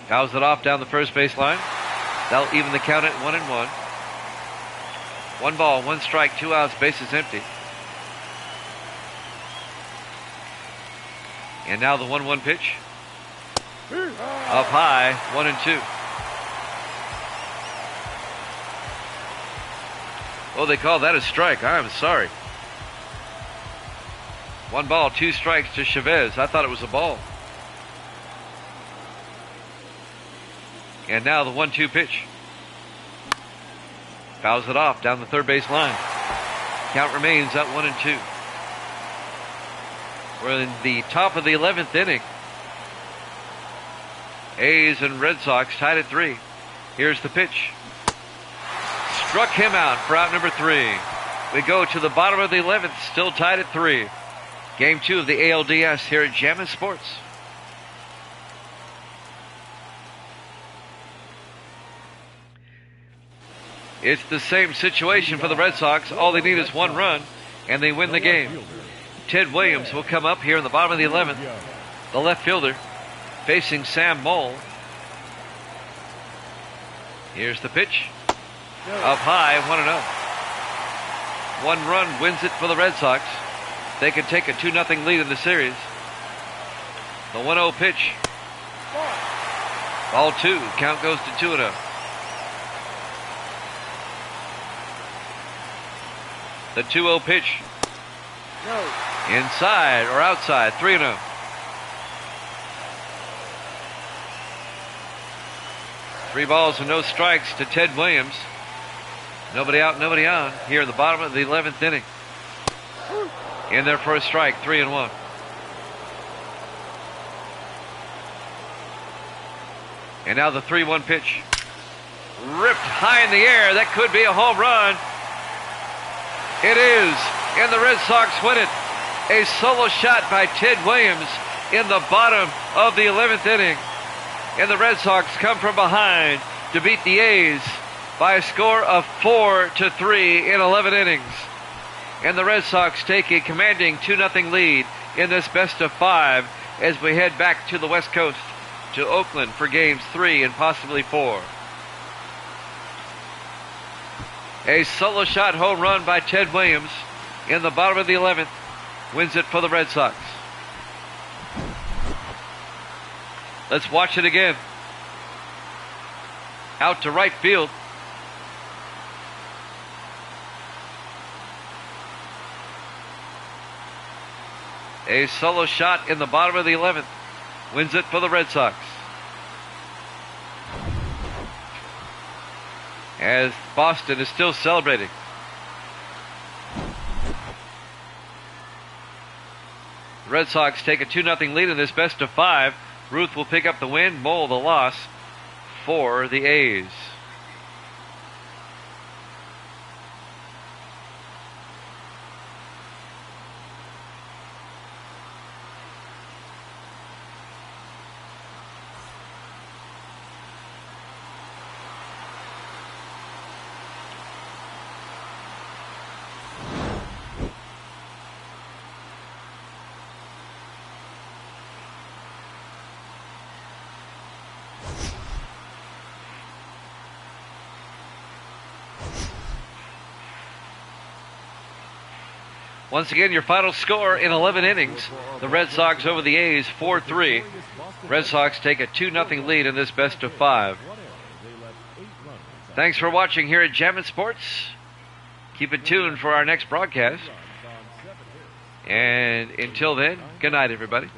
Fouls it off down the first base line. That'll even the count at 1-1. 1 ball, 1 strike, 2 outs, bases empty. And now the 1-1 pitch. Up high, 1-2. Oh, they call that a strike. I'm sorry. 1 ball, 2 strikes to Chavez. I thought it was a ball. And now the 1-2 pitch. Fouls it off down the third base line. Count remains at 1-2. We're in the top of the 11th inning. A's and Red Sox tied at 3. Here's the pitch. Struck him out for out number 3. We go to the bottom of the 11th, still tied at 3. Game 2 of the ALDS here at Jammin' Sports. It's the same situation for the Red Sox. All they need is 1 run, and they win the game. Ted Williams will come up here in the bottom of the 11th. The left fielder facing Sam Moll. Here's the pitch. Up high, 1-0. 1 run wins it for the Red Sox. They can take a 2-0 lead in the series. The 1-0 pitch. Ball 2. Count goes to 2-0. The 2-0 pitch. No. Inside or outside, 3-0. Three balls and no strikes to Ted Williams. Nobody out, nobody on here in the bottom of the 11th inning. In there for a strike, 3-1. And now the 3-1 pitch. Ripped high in the air. That could be a home run. It is. And the Red Sox win it. A solo shot by Ted Williams in the bottom of the 11th inning. And the Red Sox come from behind to beat the A's by a score of 4-3 in 11 innings. And the Red Sox take a commanding 2-0 lead in this best of 5 as we head back to the West Coast to Oakland for games 3 and possibly 4. A solo shot home run by Ted Williams in the bottom of the 11th wins it for the Red Sox. Let's watch it again. Out to right field. A solo shot in the bottom of the 11th wins it for the Red Sox. As Boston is still celebrating. The Red Sox take a 2-0 lead in this best of 5. Ruth will pick up the win, Moll the loss for the A's. Once again, your final score in 11 innings. The Red Sox over the A's, 4-3. Red Sox take a 2-0 lead in this best of 5. Thanks for watching here at Jammin' Sports. Keep it tuned for our next broadcast. And until then, good night, everybody.